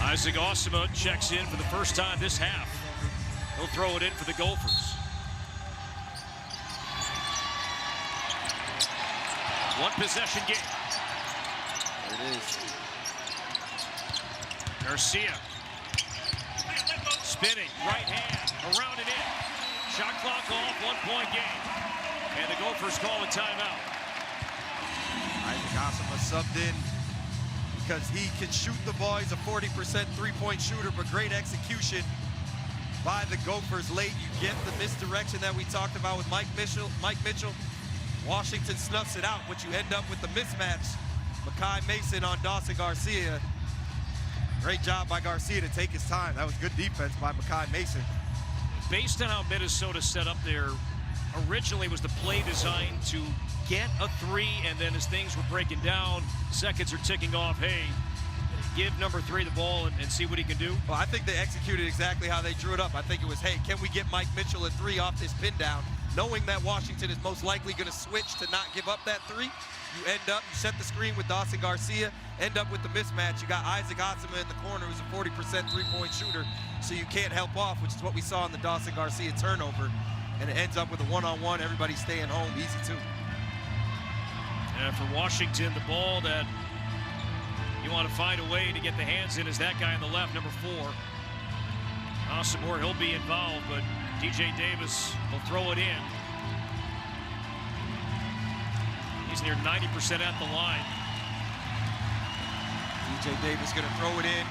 Isaac Osima checks in for the first time this half. He'll throw it in for the Gophers. One possession game. There it is. Garcia. Spinning, right hand, around and in. Shot clock off, 1-point game. And the Gophers call a timeout. Isaac Osima subbed in because he can shoot the ball. He's a 40% three-point shooter, but great execution by the Gophers late. You get the misdirection that we talked about with Mike Mitchell. Washington snuffs it out, but you end up with the mismatch. Makai Mason on Dawson Garcia. Great job by Garcia to take his time. That was good defense by Makai Mason. Based on how Minnesota set up there, originally was the play designed to get a three, and then as things were breaking down, seconds are ticking off. Hey, give number 3 the ball and see what he can do? Well, I think they executed exactly how they drew it up. I think it was, hey, can we get Mike Mitchell a 3 off this pin down? Knowing that Washington is most likely going to switch to not give up that 3, you set the screen with Dawson Garcia, end up with the mismatch. You got Isaac Osima in the corner, who's a 40% three-point shooter, so you can't help off, which is what we saw in the Dawson Garcia turnover. And it ends up with a one-on-one, everybody staying home, easy too. And for Washington, the ball that you want to find a way to get the hands in is that guy on the left, number 4. Asamoah, he'll be involved, but DJ Davis will throw it in. He's near 90% at the line. DJ Davis going to throw it in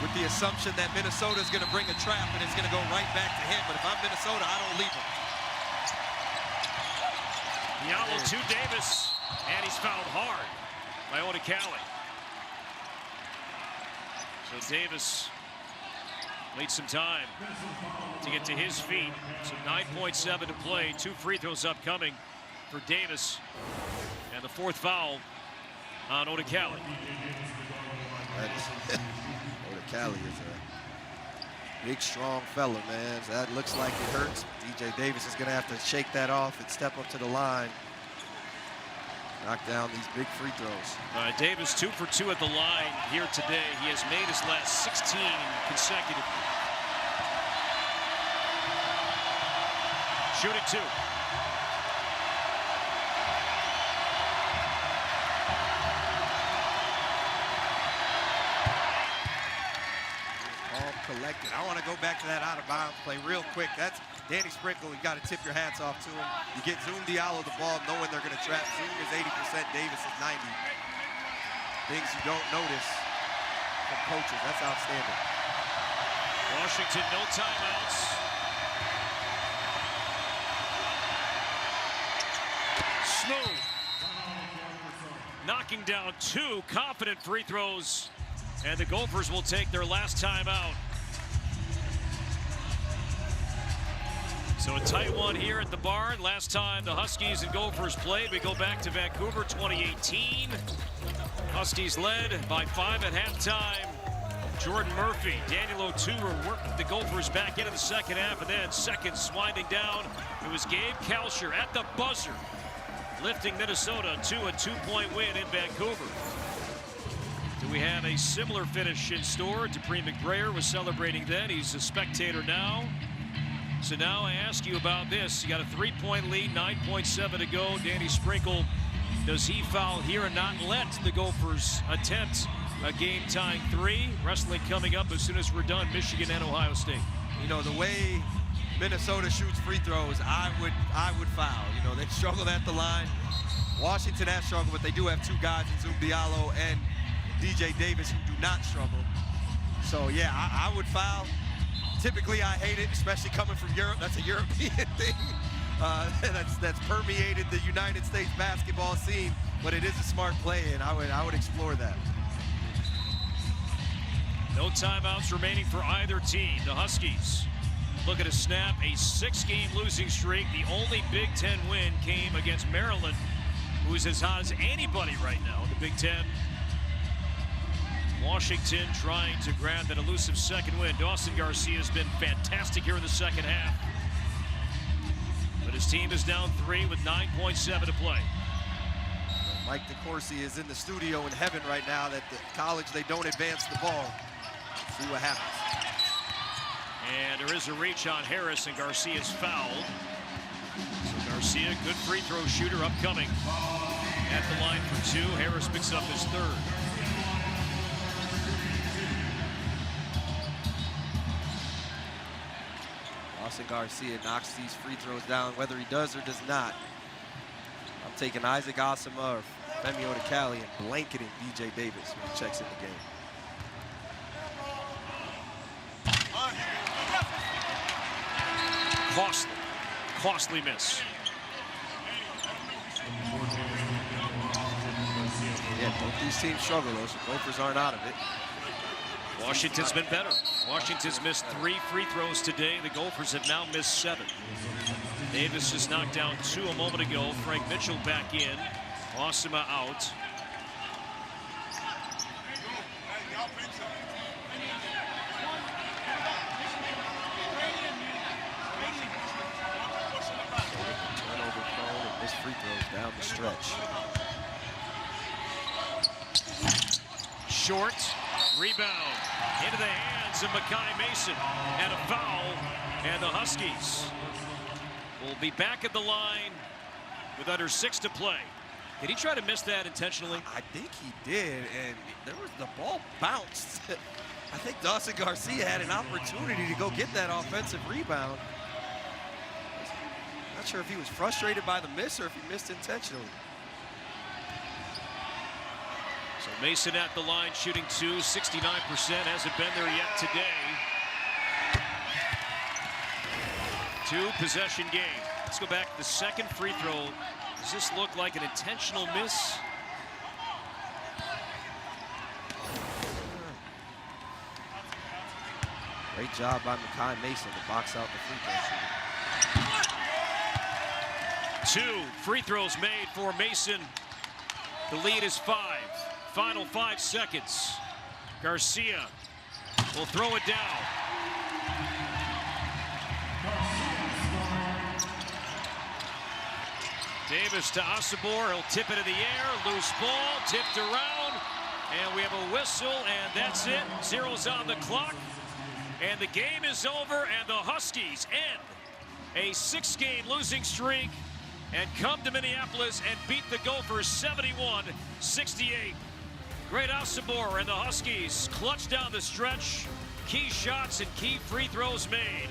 with the assumption that Minnesota is going to bring a trap and it's going to go right back to him. But if I'm Minnesota, I don't leave him. Diallo to Davis, and he's fouled hard by Odikale. So Davis needs some time to get to his feet. So 9.7 to play, 2 free throws upcoming for Davis. And the 4th foul on Odikale. Odikale is a big, strong fella, man. So that looks like it hurts. DJ Davis is going to have to shake that off and step up to the line. Knock down these big free throws. Davis 2 for 2 at the line here today. He has made his last 16 consecutively. Shooting 2. Collected. I want to go back to that out-of-bounds play real quick. That's Danny Sprinkle. You got to tip your hats off to him. You get Zoom Diallo the ball knowing they're going to trap. Zoom is 80%, Davis is 90. Things you don't notice from coaches. That's outstanding. Washington, no timeouts. Smooth. Knocking down 2 confident free throws. And the Gophers will take their last timeout. So a tight one here at the barn. Last time the Huskies and Gophers played, we go back to Vancouver 2018. Huskies led by 5 at halftime. Jordan Murphy, Daniel Oturu worked the Gophers back into the second half, and then seconds winding down. It was Gabe Kalsher at the buzzer, lifting Minnesota to a 2-point win in Vancouver. Do we have a similar finish in store? Dupree McBrayer was celebrating then. He's a spectator now. So now I ask you about this. You got a 3-point lead, 9.7 to go. Danny Sprinkle, does he foul here and not let the Gophers attempt a game-tying 3? Wrestling coming up as soon as we're done, Michigan and Ohio State. You know, the way Minnesota shoots free throws, I would foul. You know, they struggled at the line. Washington has struggled, but they do have 2 guys in Zoom Diallo and DJ Davis who do not struggle. So, yeah, I would foul. Typically, I hate it, especially coming from Europe. That's a European thing. that's permeated the United States basketball scene, but it is a smart play, and I would explore that. No timeouts remaining for either team. The Huskies look at a snap, a 6-game losing streak. The only Big Ten win came against Maryland, who's as hot as anybody right now in the Big Ten. Washington trying to grab that elusive second win. Dawson Garcia has been fantastic here in the second half. But his team is down 3 with 9.7 to play. Mike DeCourcy is in the studio in heaven right now that the college, they don't advance the ball. See what happens. And there is a reach on Harris, and Garcia's fouled. So Garcia, good free throw shooter upcoming. At the line for 2, Harris picks up his 3rd. Dawson Garcia knocks these free throws down, whether he does or does not. I'm taking Isaac Asima or Femi Odikali and blanketing DJ Davis when he checks in the game. Costly miss. Yeah, both these teams struggle. Those Gophers aren't out of it. Washington's been better. Washington's missed 3 free throws today. The Gophers have now missed 7. Davis just knocked down 2 a moment ago. Frank Mitchell back in. Asima out. Turnover prone and missed free throws down the stretch. Short. Rebound into the hands of Makai Mason, and a foul, and the Huskies will be back at the line with under 6 to play. Did he try to miss that intentionally? I think he did, and the ball bounced. I think Dawson Garcia had an opportunity to go get that offensive rebound. Not sure if he was frustrated by the miss or if he missed intentionally. So Mason at the line shooting 2, 69%, hasn't been there yet today. 2-possession game. Let's go back to the second free throw. Does this look like an intentional miss? Great job by Makai Mason to box out the free throw shooter. 2 free throws made for Mason. The lead is 5. Final 5 seconds. Garcia will throw it down. Davis to Asibor. He'll tip it in the air. Loose ball. Tipped around. And we have a whistle. And that's it. 0's on the clock. And the game is over. And the Huskies end a 6-game losing streak and come to Minneapolis and beat the Gophers 71-68. Great Asibor and the Huskies clutch down the stretch. Key shots and key free throws made.